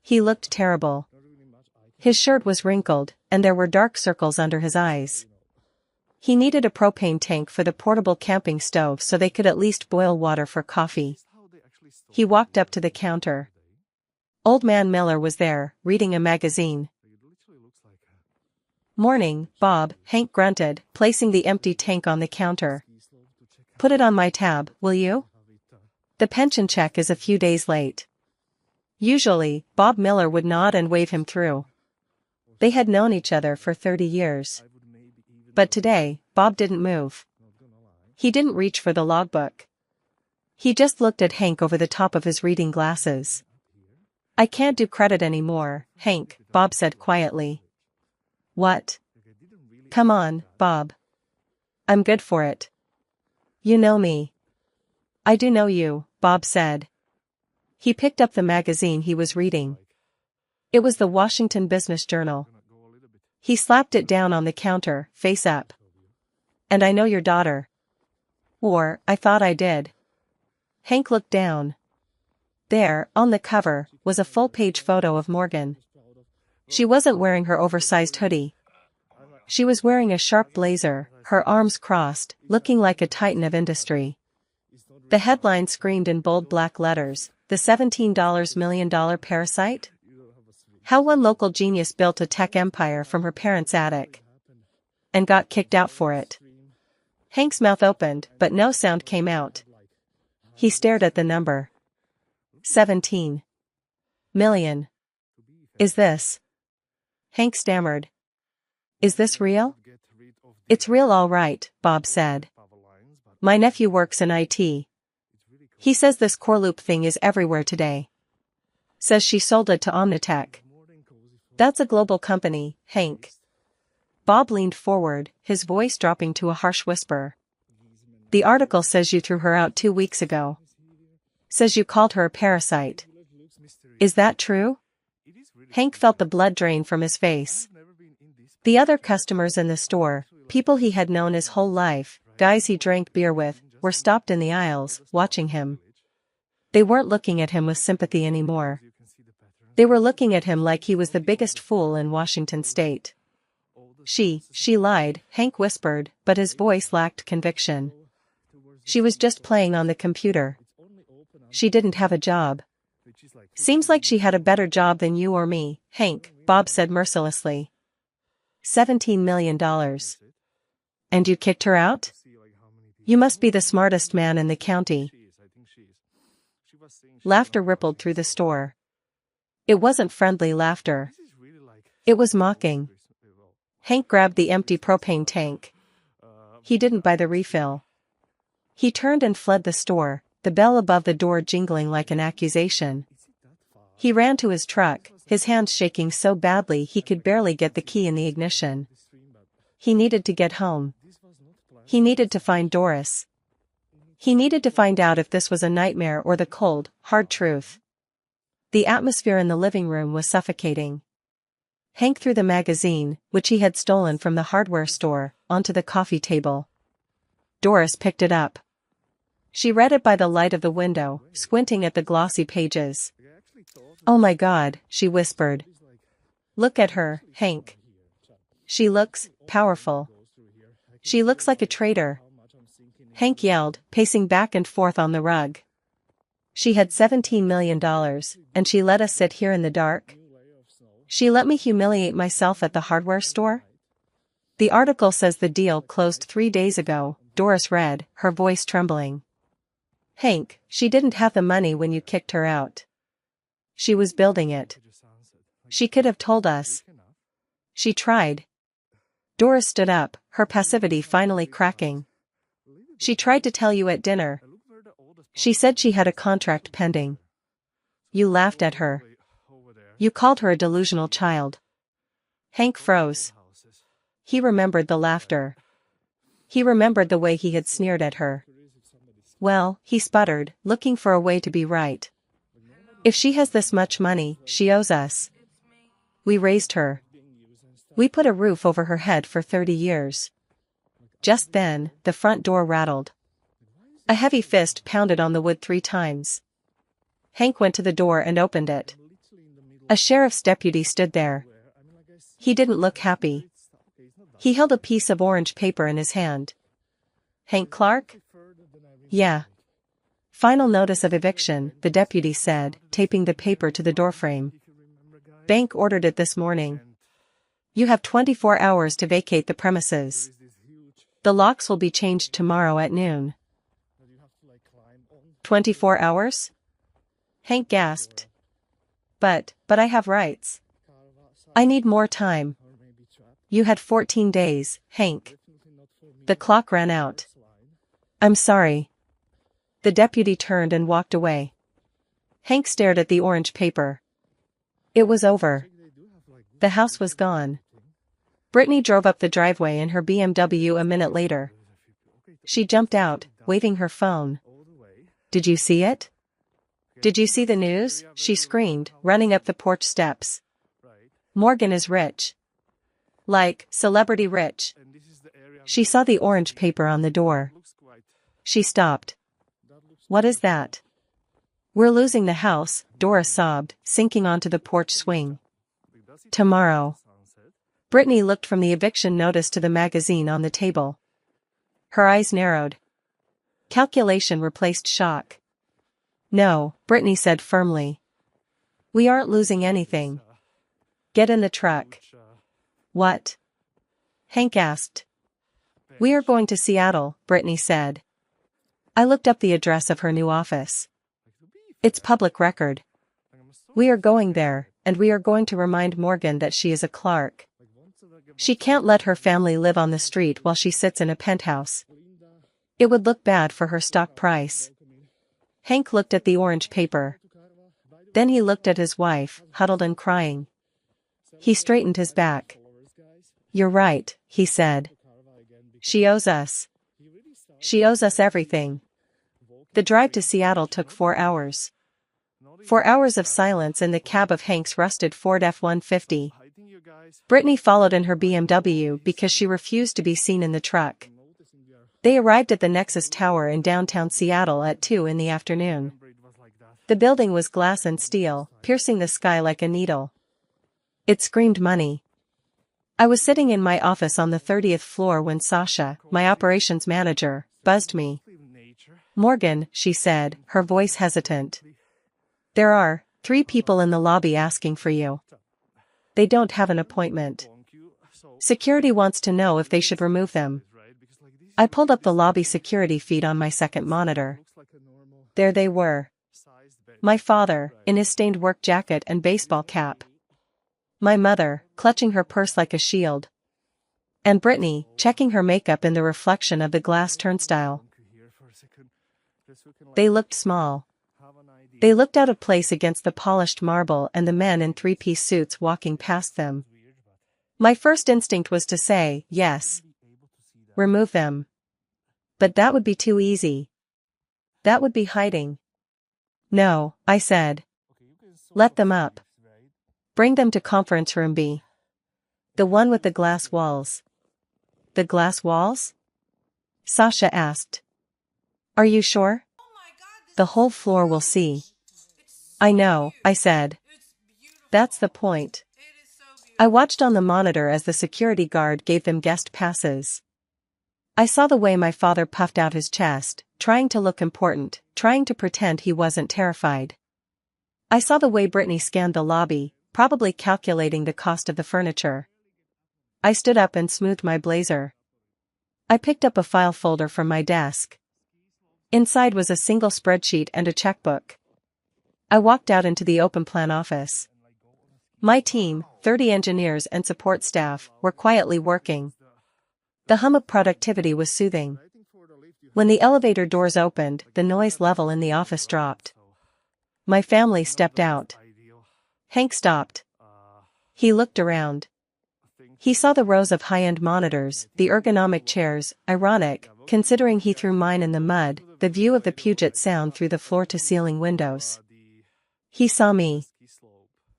He looked terrible. His shirt was wrinkled, and there were dark circles under his eyes. He needed a propane tank for the portable camping stove so they could at least boil water for coffee. He walked up to the counter. Old man Miller was there, reading a magazine. Morning, Bob, Hank grunted, placing the empty tank on the counter. Put it on my tab, will you? The pension check is a few days late. Usually, Bob Miller would nod and wave him through. They had known each other for 30 years. But today, Bob didn't move. He didn't reach for the logbook. He just looked at Hank over the top of his reading glasses. I can't do credit anymore, Hank, Bob said quietly. What? Come on, Bob. I'm good for it. You know me. I do know you, Bob said. He picked up the magazine he was reading. It was the Washington Business Journal. He slapped it down on the counter, face up. And I know your daughter. Or, I thought I did. Hank looked down. There, on the cover, was a full-page photo of Morgan. She wasn't wearing her oversized hoodie. She was wearing a sharp blazer, her arms crossed, looking like a titan of industry. The headline screamed in bold black letters, the $17 million Parasite? How one local genius built a tech empire from her parents' attic. And got kicked out for it. Hank's mouth opened, but no sound came out. He stared at the number. 17 million. Is this? Hank stammered. Is this real? It's real all right, Bob said. My nephew works in IT. He says this core loop thing is everywhere today. Says she sold it to Omnitech. That's a global company, Hank. Bob leaned forward, his voice dropping to a harsh whisper. The article says you threw her out 2 weeks ago. Says you called her a parasite. Is that true? Hank felt the blood drain from his face. The other customers in the store, people he had known his whole life, guys he drank beer with, were stopped in the aisles, watching him. They weren't looking at him with sympathy anymore. They were looking at him like he was the biggest fool in Washington state. She lied, Hank whispered, but his voice lacked conviction. She was just playing on the computer. She didn't have a job. Seems like she had a better job than you or me, Hank, Bob said mercilessly. $17 million. And you kicked her out? You must be the smartest man in the county. Laughter rippled through the store. It wasn't friendly laughter. It was mocking. Hank grabbed the empty propane tank. He didn't buy the refill. He turned and fled the store, the bell above the door jingling like an accusation. He ran to his truck, his hands shaking so badly he could barely get the key in the ignition. He needed to get home. He needed to find Doris. He needed to find out if this was a nightmare or the cold, hard truth. The atmosphere in the living room was suffocating. Hank threw the magazine, which he had stolen from the hardware store, onto the coffee table. Doris picked it up. She read it by the light of the window, squinting at the glossy pages. "Oh my God," she whispered. "Look at her, Hank. She looks powerful. She looks like a traitor." Hank yelled, pacing back and forth on the rug. "She had $17 million, and she let us sit here in the dark? She let me humiliate myself at the hardware store?" "The article says the deal closed 3 days ago," Doris read, her voice trembling. "Hank, she didn't have the money when you kicked her out. She was building it. She could have told us. She tried." Doris stood up, her passivity finally cracking. "She tried to tell you at dinner. She said she had a contract pending. You laughed at her. You called her a delusional child." Hank froze. He remembered the laughter. He remembered the way he had sneered at her. "Well," he sputtered, looking for a way to be right. "If she has this much money, she owes us. We raised her. We put a roof over her head for 30 years. Just then, the front door rattled. A heavy fist pounded on the wood 3 times. Hank went to the door and opened it. A sheriff's deputy stood there. He didn't look happy. He held a piece of orange paper in his hand. "Hank Clark?" "Yeah. Final notice of eviction," the deputy said, taping the paper to the doorframe. "Bank ordered it this morning. You have 24 hours to vacate the premises. The locks will be changed tomorrow at noon." 24 hours? Hank gasped. But I have rights. I need more time." "You had 14 days, Hank. The clock ran out." "I'm sorry." The deputy turned and walked away. Hank stared at the orange paper. It was over. The house was gone. Brittany drove up the driveway in her BMW a minute later. She jumped out, waving her phone. "Did you see it? Did you see the news?" she screamed, running up the porch steps. "Morgan is rich. Like, celebrity rich." She saw the orange paper on the door. She stopped. "What is that?" "We're losing the house," Doris sobbed, sinking onto the porch swing. "Tomorrow." Brittany looked from the eviction notice to the magazine on the table. Her eyes narrowed. Calculation replaced shock. "No," Brittany said firmly. "We aren't losing anything. Get in the truck." "What?" Hank asked. "We are going to Seattle," Brittany said. I looked up the address of her new office. It's public record. We are going there, and we are going to remind Morgan that she is a Clark. She can't let her family live on the street while she sits in a penthouse. It would look bad for her stock price." Hank looked at the orange paper. Then he looked at his wife, huddled and crying. He straightened his back. "You're right," he said. "She owes us. She owes us everything." The drive to Seattle took 4 hours. 4 hours of silence in the cab of Hank's rusted Ford F-150. Brittany followed in her BMW because she refused to be seen in the truck. They arrived at the Nexus Tower in downtown Seattle at 2 in the afternoon. The building was glass and steel, piercing the sky like a needle. It screamed money. I was sitting in my office on the 30th floor when Sasha, my operations manager, buzzed me. "Morgan," she said, her voice hesitant. "There are 3 people in the lobby asking for you. They don't have an appointment. Security wants to know if they should remove them." I pulled up the lobby security feed on my second monitor. There they were. My father, in his stained work jacket and baseball cap. My mother, clutching her purse like a shield. And Brittany, checking her makeup in the reflection of the glass turnstile. They looked small. They looked out of place against the polished marble and the men in three-piece suits walking past them. My first instinct was to say, yes. Remove them. But that would be too easy. That would be hiding. No, I said. Let them up. Bring them to conference room B. The one with the glass walls. The glass walls? Sasha asked. Are you sure? The whole floor will see. I know, I said. That's the point. I watched on the monitor as the security guard gave them guest passes. I saw the way my father puffed out his chest, trying to look important, trying to pretend he wasn't terrified. I saw the way Brittany scanned the lobby, probably calculating the cost of the furniture. I stood up and smoothed my blazer. I picked up a file folder from my desk. Inside was a single spreadsheet and a checkbook. I walked out into the open plan office. My team, 30 engineers and support staff, were quietly working. The hum of productivity was soothing. When the elevator doors opened, the noise level in the office dropped. My family stepped out. Hank stopped. He looked around. He saw the rows of high-end monitors, the ergonomic chairs, ironic, considering he threw mine in the mud, the view of the Puget Sound through the floor-to-ceiling windows. He saw me.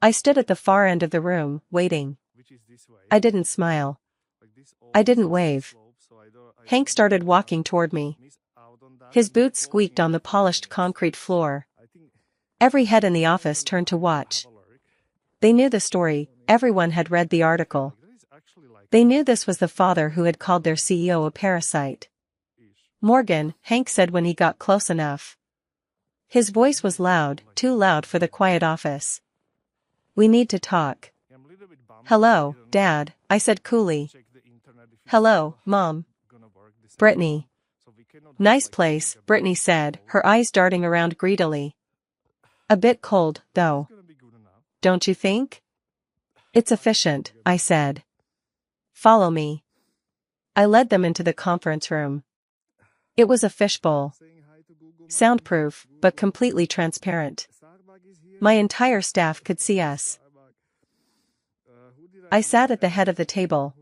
I stood at the far end of the room, waiting. I didn't smile. I didn't wave. Hank started walking toward me. His boots squeaked on the polished concrete floor. Every head in the office turned to watch. They knew the story, everyone had read the article. They knew this was the father who had called their CEO a parasite. Morgan, Hank said when he got close enough. His voice was loud, too loud for the quiet office. We need to talk. Hello, Dad, I said coolly. Hello, Mom. Brittany. Nice place, Brittany said, her eyes darting around greedily. A bit cold, though. Don't you think? It's efficient, I said. Follow me. I led them into the conference room. It was a fishbowl. Soundproof, but completely transparent. My entire staff could see us. I sat at the head of the table.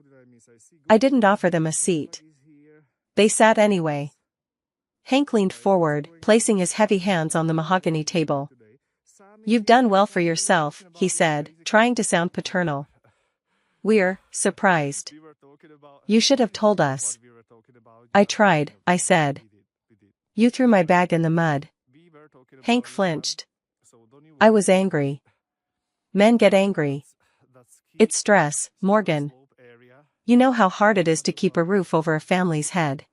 I didn't offer them a seat. They sat anyway. Hank leaned forward, placing his heavy hands on the mahogany table. You've done well for yourself, he said, trying to sound paternal. We're surprised. You should have told us. I tried, I said. You threw my bag in the mud. Hank flinched. I was angry. Men get angry. It's stress, Morgan. You know how hard it is to keep a roof over a family's head.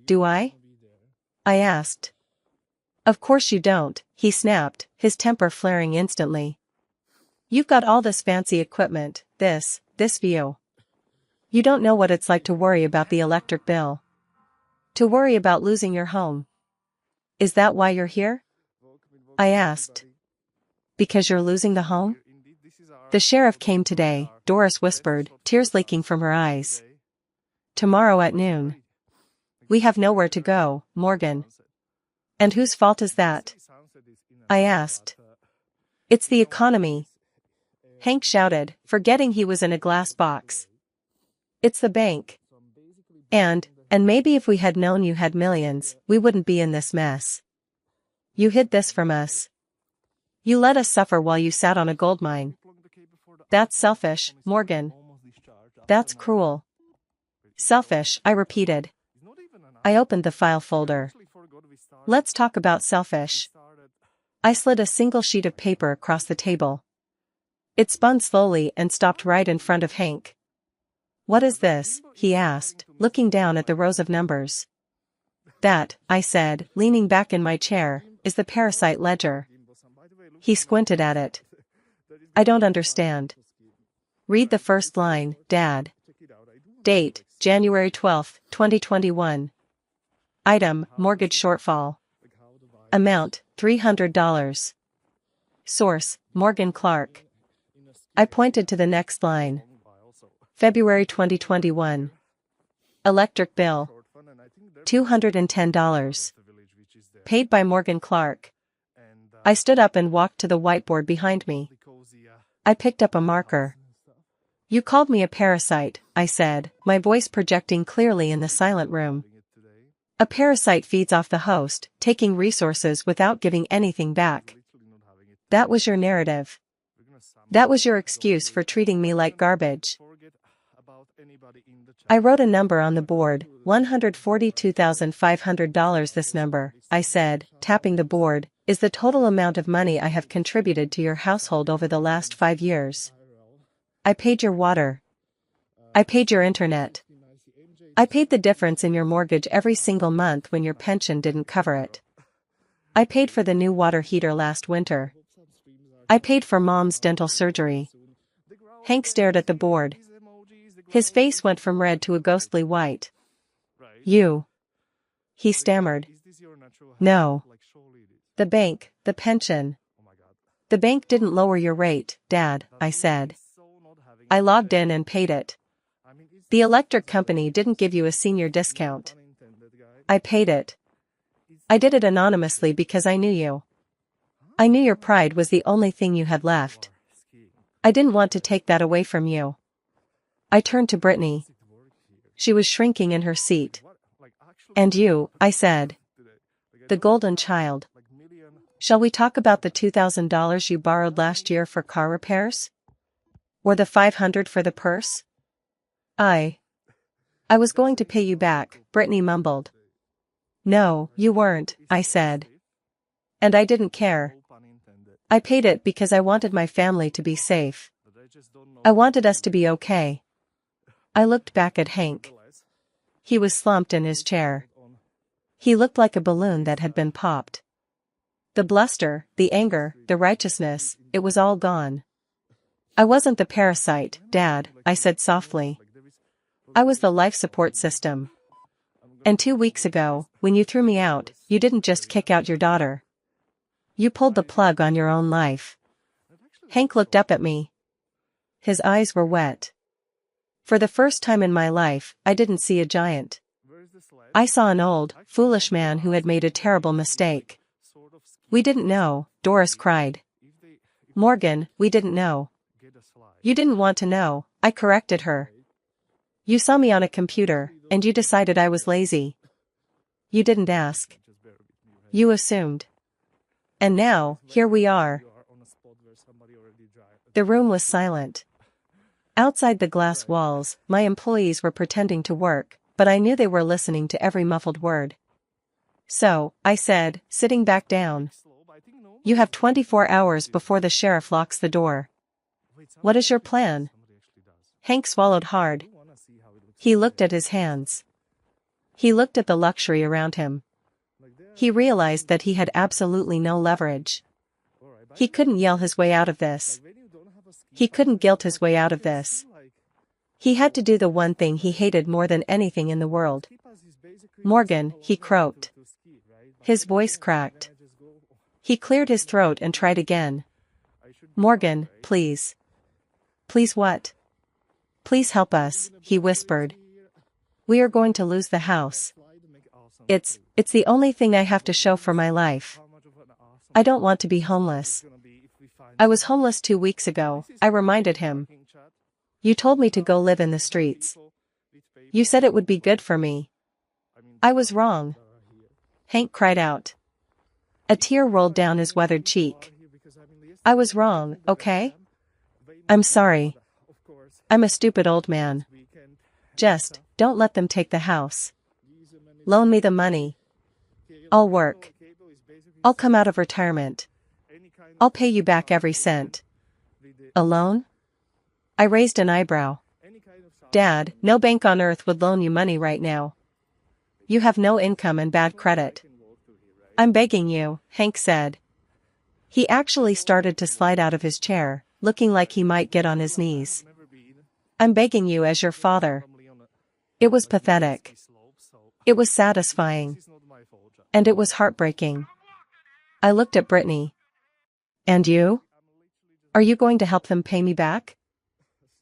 Do I? I asked. Of course you don't, he snapped, his temper flaring instantly. You've got all this fancy equipment, this view. You don't know what it's like to worry about the electric bill. To worry about losing your home. Is that why you're here? I asked. Because you're losing the home? The sheriff came today, Doris whispered, tears leaking from her eyes. Tomorrow at noon. We have nowhere to go, Morgan. And whose fault is that? I asked. It's the economy. Hank shouted, forgetting he was in a glass box. It's the bank. And maybe if we had known you had millions, we wouldn't be in this mess. You hid this from us. You let us suffer while you sat on a gold mine. That's selfish, Morgan. That's cruel. Selfish, I repeated. I opened the file folder. Let's talk about selfish. I slid a single sheet of paper across the table. It spun slowly and stopped right in front of Hank. What is this? He asked, looking down at the rows of numbers. That, I said, leaning back in my chair, is the Parasite ledger. He squinted at it. I don't understand. Read the first line, Dad. Date, January 12, 2021. Item, mortgage shortfall. Amount, $300. Source, Morgan Clark. I pointed to the next line. February 2021. Electric bill. $210. Paid by Morgan Clark. I stood up and walked to the whiteboard behind me. I picked up a marker. You called me a parasite, I said, my voice projecting clearly in the silent room. A parasite feeds off the host, taking resources without giving anything back. That was your narrative. That was your excuse for treating me like garbage. I wrote a number on the board, $142,500. This number, I said, tapping the board, is the total amount of money I have contributed to your household over the last 5 years. I paid your water. I paid your internet. I paid the difference in your mortgage every single month when your pension didn't cover it. I paid for the new water heater last winter. I paid for Mom's dental surgery. Hank stared at the board. His face went from red to a ghostly white. You. He stammered. No. The bank, the pension. The bank didn't lower your rate, Dad, I said. I logged in and paid it. The electric company didn't give you a senior discount. I paid it. I did it anonymously because I knew you. I knew your pride was the only thing you had left. I didn't want to take that away from you. I turned to Brittany. She was shrinking in her seat. And you, I said. The golden child. Shall we talk about the $2,000 you borrowed last year for car repairs? Or the $500 for the purse? I was going to pay you back, Brittany mumbled. No, you weren't, I said. And I didn't care. I paid it because I wanted my family to be safe. I wanted us to be okay. I looked back at Hank. He was slumped in his chair. He looked like a balloon that had been popped. The bluster, the anger, the righteousness, it was all gone. I wasn't the parasite, Dad, I said softly. I was the life support system. And 2 weeks ago, when you threw me out, you didn't just kick out your daughter. You pulled the plug on your own life. Hank looked up at me. His eyes were wet. For the first time in my life, I didn't see a giant. I saw an old, foolish man who had made a terrible mistake. We didn't know, Doris cried. Morgan, we didn't know. You didn't want to know, I corrected her. You saw me on a computer, and you decided I was lazy. You didn't ask. You assumed. And now, here we are. The room was silent. Outside the glass walls, my employees were pretending to work, but I knew they were listening to every muffled word. So, I said, sitting back down. You have 24 hours before the sheriff locks the door. What is your plan? Hank swallowed hard. He looked at his hands. He looked at the luxury around him. He realized that he had absolutely no leverage. He couldn't yell his way out of this. He couldn't guilt his way out of this. He had to do the one thing he hated more than anything in the world. Morgan, he croaked. His voice cracked. He cleared his throat and tried again. Morgan, please. Please what? Please help us, he whispered. We are going to lose the house. It's the only thing I have to show for my life. I don't want to be homeless. I was homeless 2 weeks ago, I reminded him. You told me to go live in the streets. You said it would be good for me. I was wrong. Hank cried out. A tear rolled down his weathered cheek. I was wrong, okay? I'm sorry. I'm a stupid old man. Just, don't let them take the house. Loan me the money. I'll work. I'll come out of retirement. I'll pay you back every cent. A loan? I raised an eyebrow. Dad, no bank on earth would loan you money right now. You have no income and bad credit. I'm begging you, Hank said. He actually started to slide out of his chair, looking like he might get on his knees. I'm begging you as your father. It was pathetic. It was satisfying. And it was heartbreaking. I looked at Brittany. And you? Are you going to help them pay me back?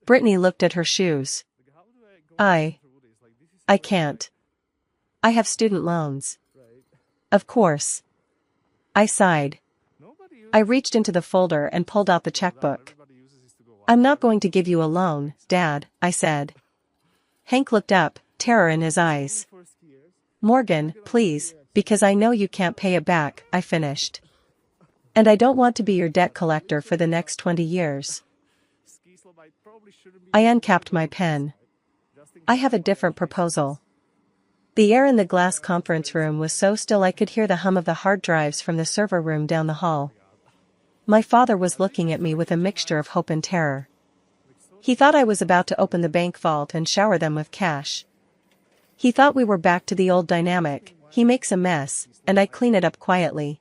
Brittany looked at her shoes. I can't. I have student loans. Of course. I sighed. I reached into the folder and pulled out the checkbook. I'm not going to give you a loan, Dad, I said. Hank looked up, terror in his eyes. Morgan, please, because I know you can't pay it back, I finished. And I don't want to be your debt collector for the next 20 years. I uncapped my pen. I have a different proposal. The air in the glass conference room was so still I could hear the hum of the hard drives from the server room down the hall. My father was looking at me with a mixture of hope and terror. He thought I was about to open the bank vault and shower them with cash. He thought we were back to the old dynamic, he makes a mess, and I clean it up quietly.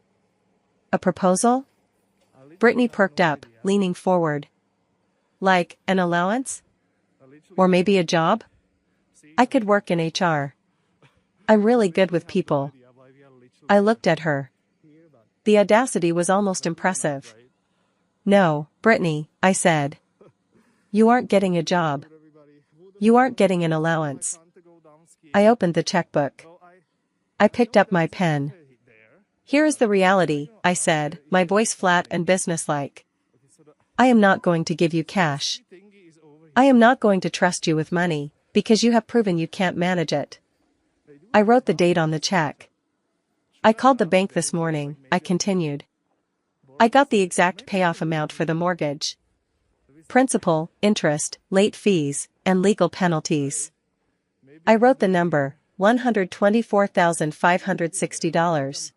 A proposal? Brittany perked up, leaning forward. Like, an allowance? Or maybe a job? I could work in HR. I'm really good with people. I looked at her. The audacity was almost impressive. No, Brittany, I said. You aren't getting a job. You aren't getting an allowance. I opened the checkbook. I picked up my pen. Here is the reality, I said, my voice flat and businesslike. I am not going to give you cash. I am not going to trust you with money, because you have proven you can't manage it. I wrote the date on the check. I called the bank this morning, I continued. I got the exact payoff amount for the mortgage. Principal, interest, late fees, and legal penalties. I wrote the number, $124,560.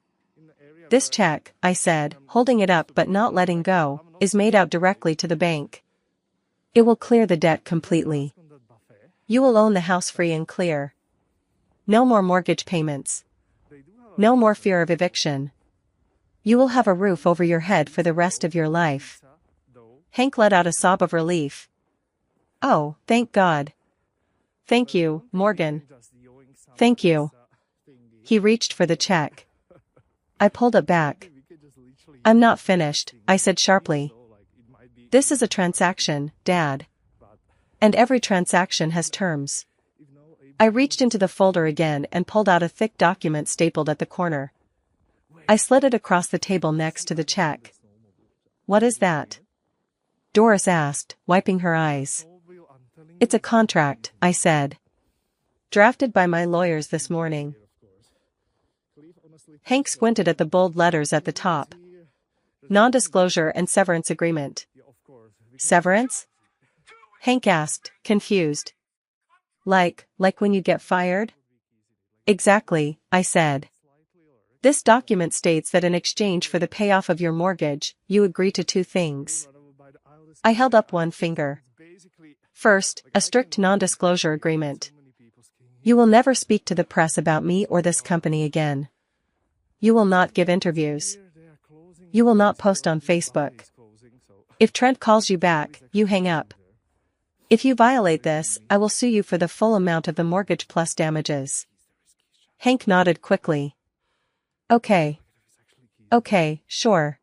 This check, I said, holding it up but not letting go, is made out directly to the bank. It will clear the debt completely. You will own the house free and clear. No more mortgage payments. No more fear of eviction. You will have a roof over your head for the rest of your life. Hank let out a sob of relief. Oh, thank God. Thank you, Morgan. Thank you. He reached for the check. I pulled it back. I'm not finished, I said sharply. This is a transaction, Dad. And every transaction has terms. I reached into the folder again and pulled out a thick document stapled at the corner. I slid it across the table next to the check. What is that? Doris asked, wiping her eyes. It's a contract, I said. Drafted by my lawyers this morning. Hank squinted at the bold letters at the top. Non-disclosure and severance agreement. Severance? Hank asked, confused. Like when you get fired? Exactly, I said. This document states that in exchange for the payoff of your mortgage, you agree to two things. I held up one finger. First, a strict non-disclosure agreement. You will never speak to the press about me or this company again. You will not give interviews. You will not post on Facebook. If Trent calls you back, you hang up. If you violate this, I will sue you for the full amount of the mortgage plus damages. Hank nodded quickly. Okay. Okay, sure.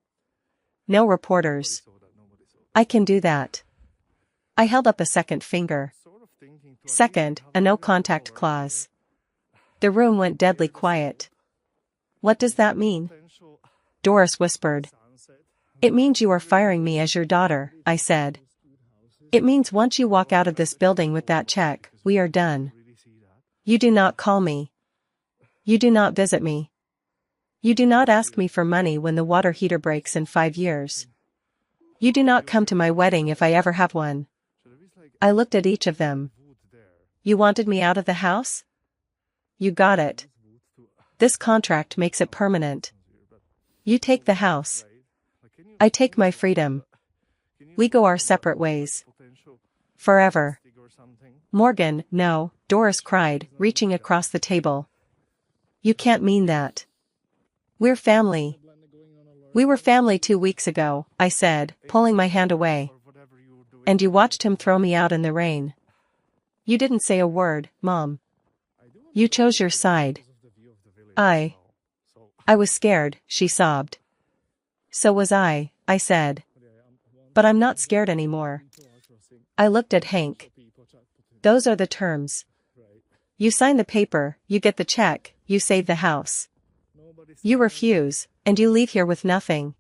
No reporters. I can do that. I held up a second finger. Second, a no-contact clause. The room went deadly quiet. What does that mean? Doris whispered. It means you are firing me as your daughter, I said. It means once you walk out of this building with that check, we are done. You do not call me. You do not visit me. You do not ask me for money when the water heater breaks in 5 years. You do not come to my wedding if I ever have one. I looked at each of them. You wanted me out of the house? You got it. This contract makes it permanent. You take the house. I take my freedom. We go our separate ways. Forever. Morgan, no, Doris cried, reaching across the table. You can't mean that. We're family. We were family 2 weeks ago, I said, pulling my hand away. And you watched him throw me out in the rain. You didn't say a word, Mom. You chose your side. I was scared, she sobbed. So was I said. But I'm not scared anymore. I looked at Hank. Those are the terms. You sign the paper, you get the check, you save the house. You refuse, and you leave here with nothing.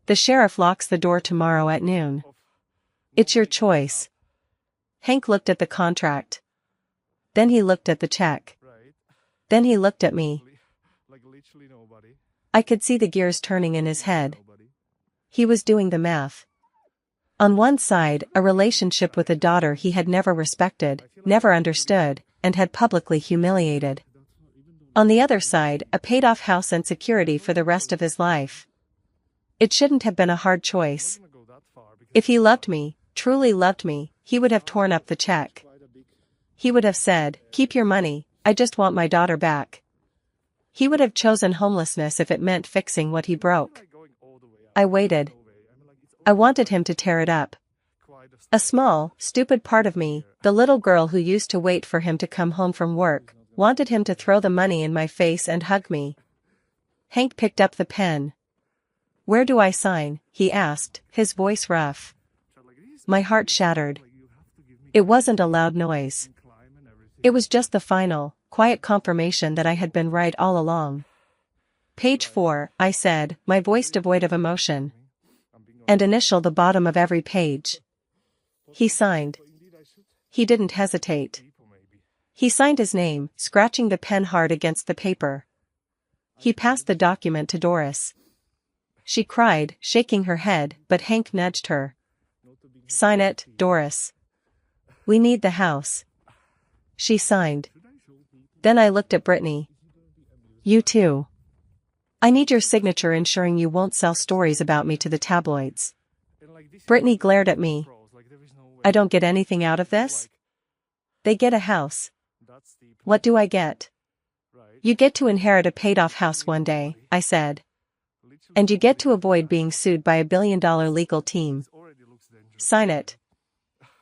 The sheriff locks the door tomorrow at noon. It's your choice. Hank looked at the contract. Then he looked at the check. Then he looked at me. I could see the gears turning in his head. He was doing the math. On one side, a relationship with a daughter he had never respected, never understood, and had publicly humiliated. On the other side, a paid-off house and security for the rest of his life. It shouldn't have been a hard choice. If he loved me, truly loved me, he would have torn up the check. He would have said, "Keep your money, I just want my daughter back." He would have chosen homelessness if it meant fixing what he broke. I waited. I wanted him to tear it up. A small, stupid part of me, the little girl who used to wait for him to come home from work, wanted him to throw the money in my face and hug me. Hank picked up the pen. "Where do I sign?" he asked, his voice rough. My heart shattered. It wasn't a loud noise. It was just the final, quiet confirmation that I had been right all along. "Page 4, I said, my voice devoid of emotion. "And initial the bottom of every page." He signed. He didn't hesitate. He signed his name, scratching the pen hard against the paper. He passed the document to Doris. She cried, shaking her head, but Hank nudged her. "Sign it, Doris. We need the house." She signed. Then I looked at Brittany. "You too. I need your signature ensuring you won't sell stories about me to the tabloids." Brittany glared at me. "I don't get anything out of this?" "They get a house." "What do I get?" "You get to inherit a paid-off house one day," I said. "And you get to avoid being sued by a billion-dollar legal team. Sign it."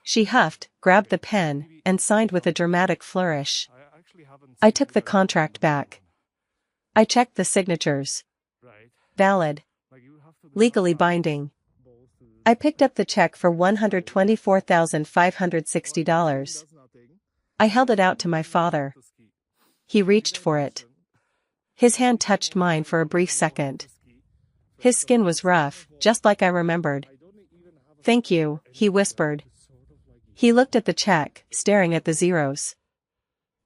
She huffed, grabbed the pen, and signed with a dramatic flourish. I took the contract back. I checked the signatures. Valid. Legally binding. I picked up the check for $124,560. I held it out to my father. He reached for it. His hand touched mine for a brief second. His skin was rough, just like I remembered. "Thank you," he whispered. He looked at the check, staring at the zeros.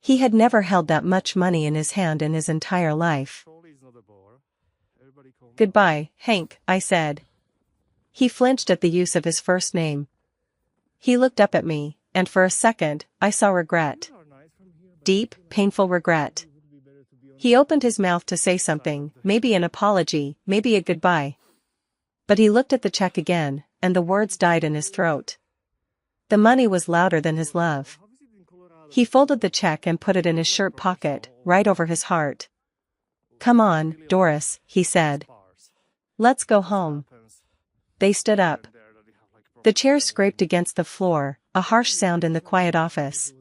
He had never held that much money in his hand in his entire life. "Goodbye, Hank," I said. He flinched at the use of his first name. He looked up at me, and for a second, I saw regret. Deep, painful regret. He opened his mouth to say something, maybe an apology, maybe a goodbye. But he looked at the check again, and the words died in his throat. The money was louder than his love. He folded the check and put it in his shirt pocket, right over his heart. "Come on, Doris," he said. "Let's go home." They stood up. The chairs scraped against the floor, a harsh sound in the quiet office.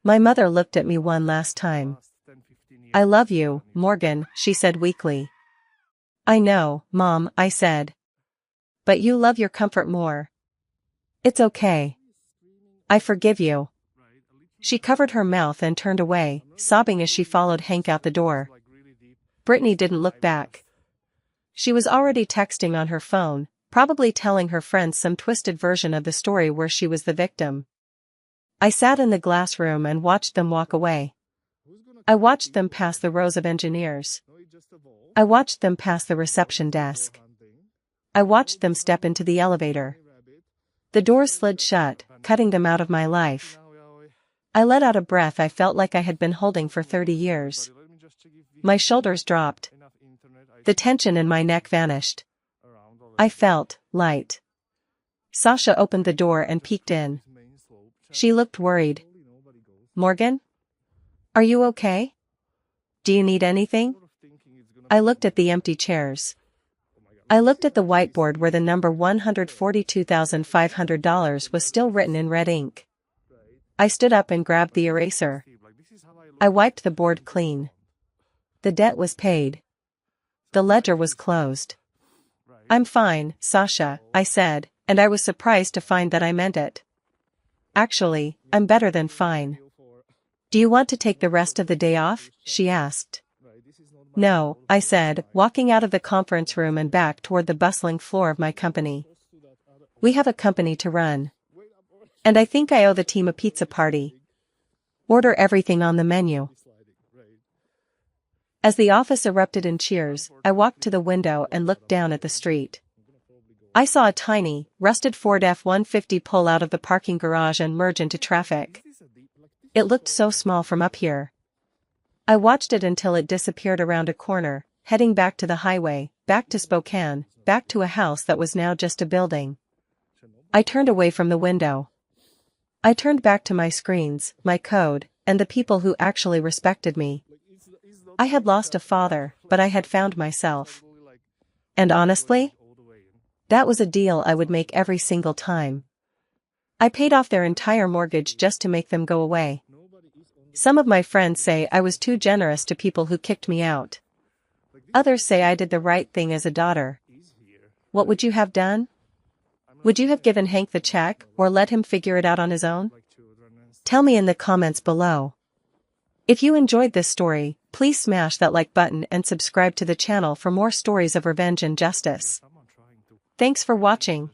My mother looked at me one last time. "I love you, Morgan," she said weakly. "I know, Mom," I said. "But you love your comfort more." "It's okay. I forgive you." She covered her mouth and turned away, sobbing as she followed Hank out the door. Brittany didn't look back. She was already texting on her phone, probably telling her friends some twisted version of the story where she was the victim. I sat in the glass room and watched them walk away. I watched them pass the rows of engineers. I watched them pass the reception desk. I watched them step into the elevator. The doors slid shut, cutting them out of my life. I let out a breath I felt like I had been holding for 30 years. My shoulders dropped. The tension in my neck vanished. I felt light. Sasha opened the door and peeked in. She looked worried. "Morgan? Are you okay? Do you need anything?" I looked at the empty chairs. I looked at the whiteboard where the number $142,500 was still written in red ink. I stood up and grabbed the eraser. I wiped the board clean. The debt was paid. The ledger was closed. I'm fine, Sasha, I said, and I was surprised to find that I meant it. Actually, I'm better than fine. Do you want to take the rest of the day off? She asked. No, I said, walking out of the conference room and back toward the bustling floor of my company. We have a company to run. And I think I owe the team a pizza party. Order everything on the menu. As the office erupted in cheers, I walked to the window and looked down at the street. I saw a tiny, rusted Ford F-150 pull out of the parking garage and merge into traffic. It looked so small from up here. I watched it until it disappeared around a corner, heading back to the highway, back to Spokane, back to a house that was now just a building. I turned away from the window. I turned back to my screens, my code, and the people who actually respected me. I had lost a father, but I had found myself. And honestly, that was a deal I would make every single time. I paid off their entire mortgage just to make them go away. Some of my friends say I was too generous to people who kicked me out. Others say I did the right thing as a daughter. What would you have done? Would you have given Hank the check, or let him figure it out on his own? Tell me in the comments below. If you enjoyed this story, please smash that like button and subscribe to the channel for more stories of revenge and justice. Thanks for watching.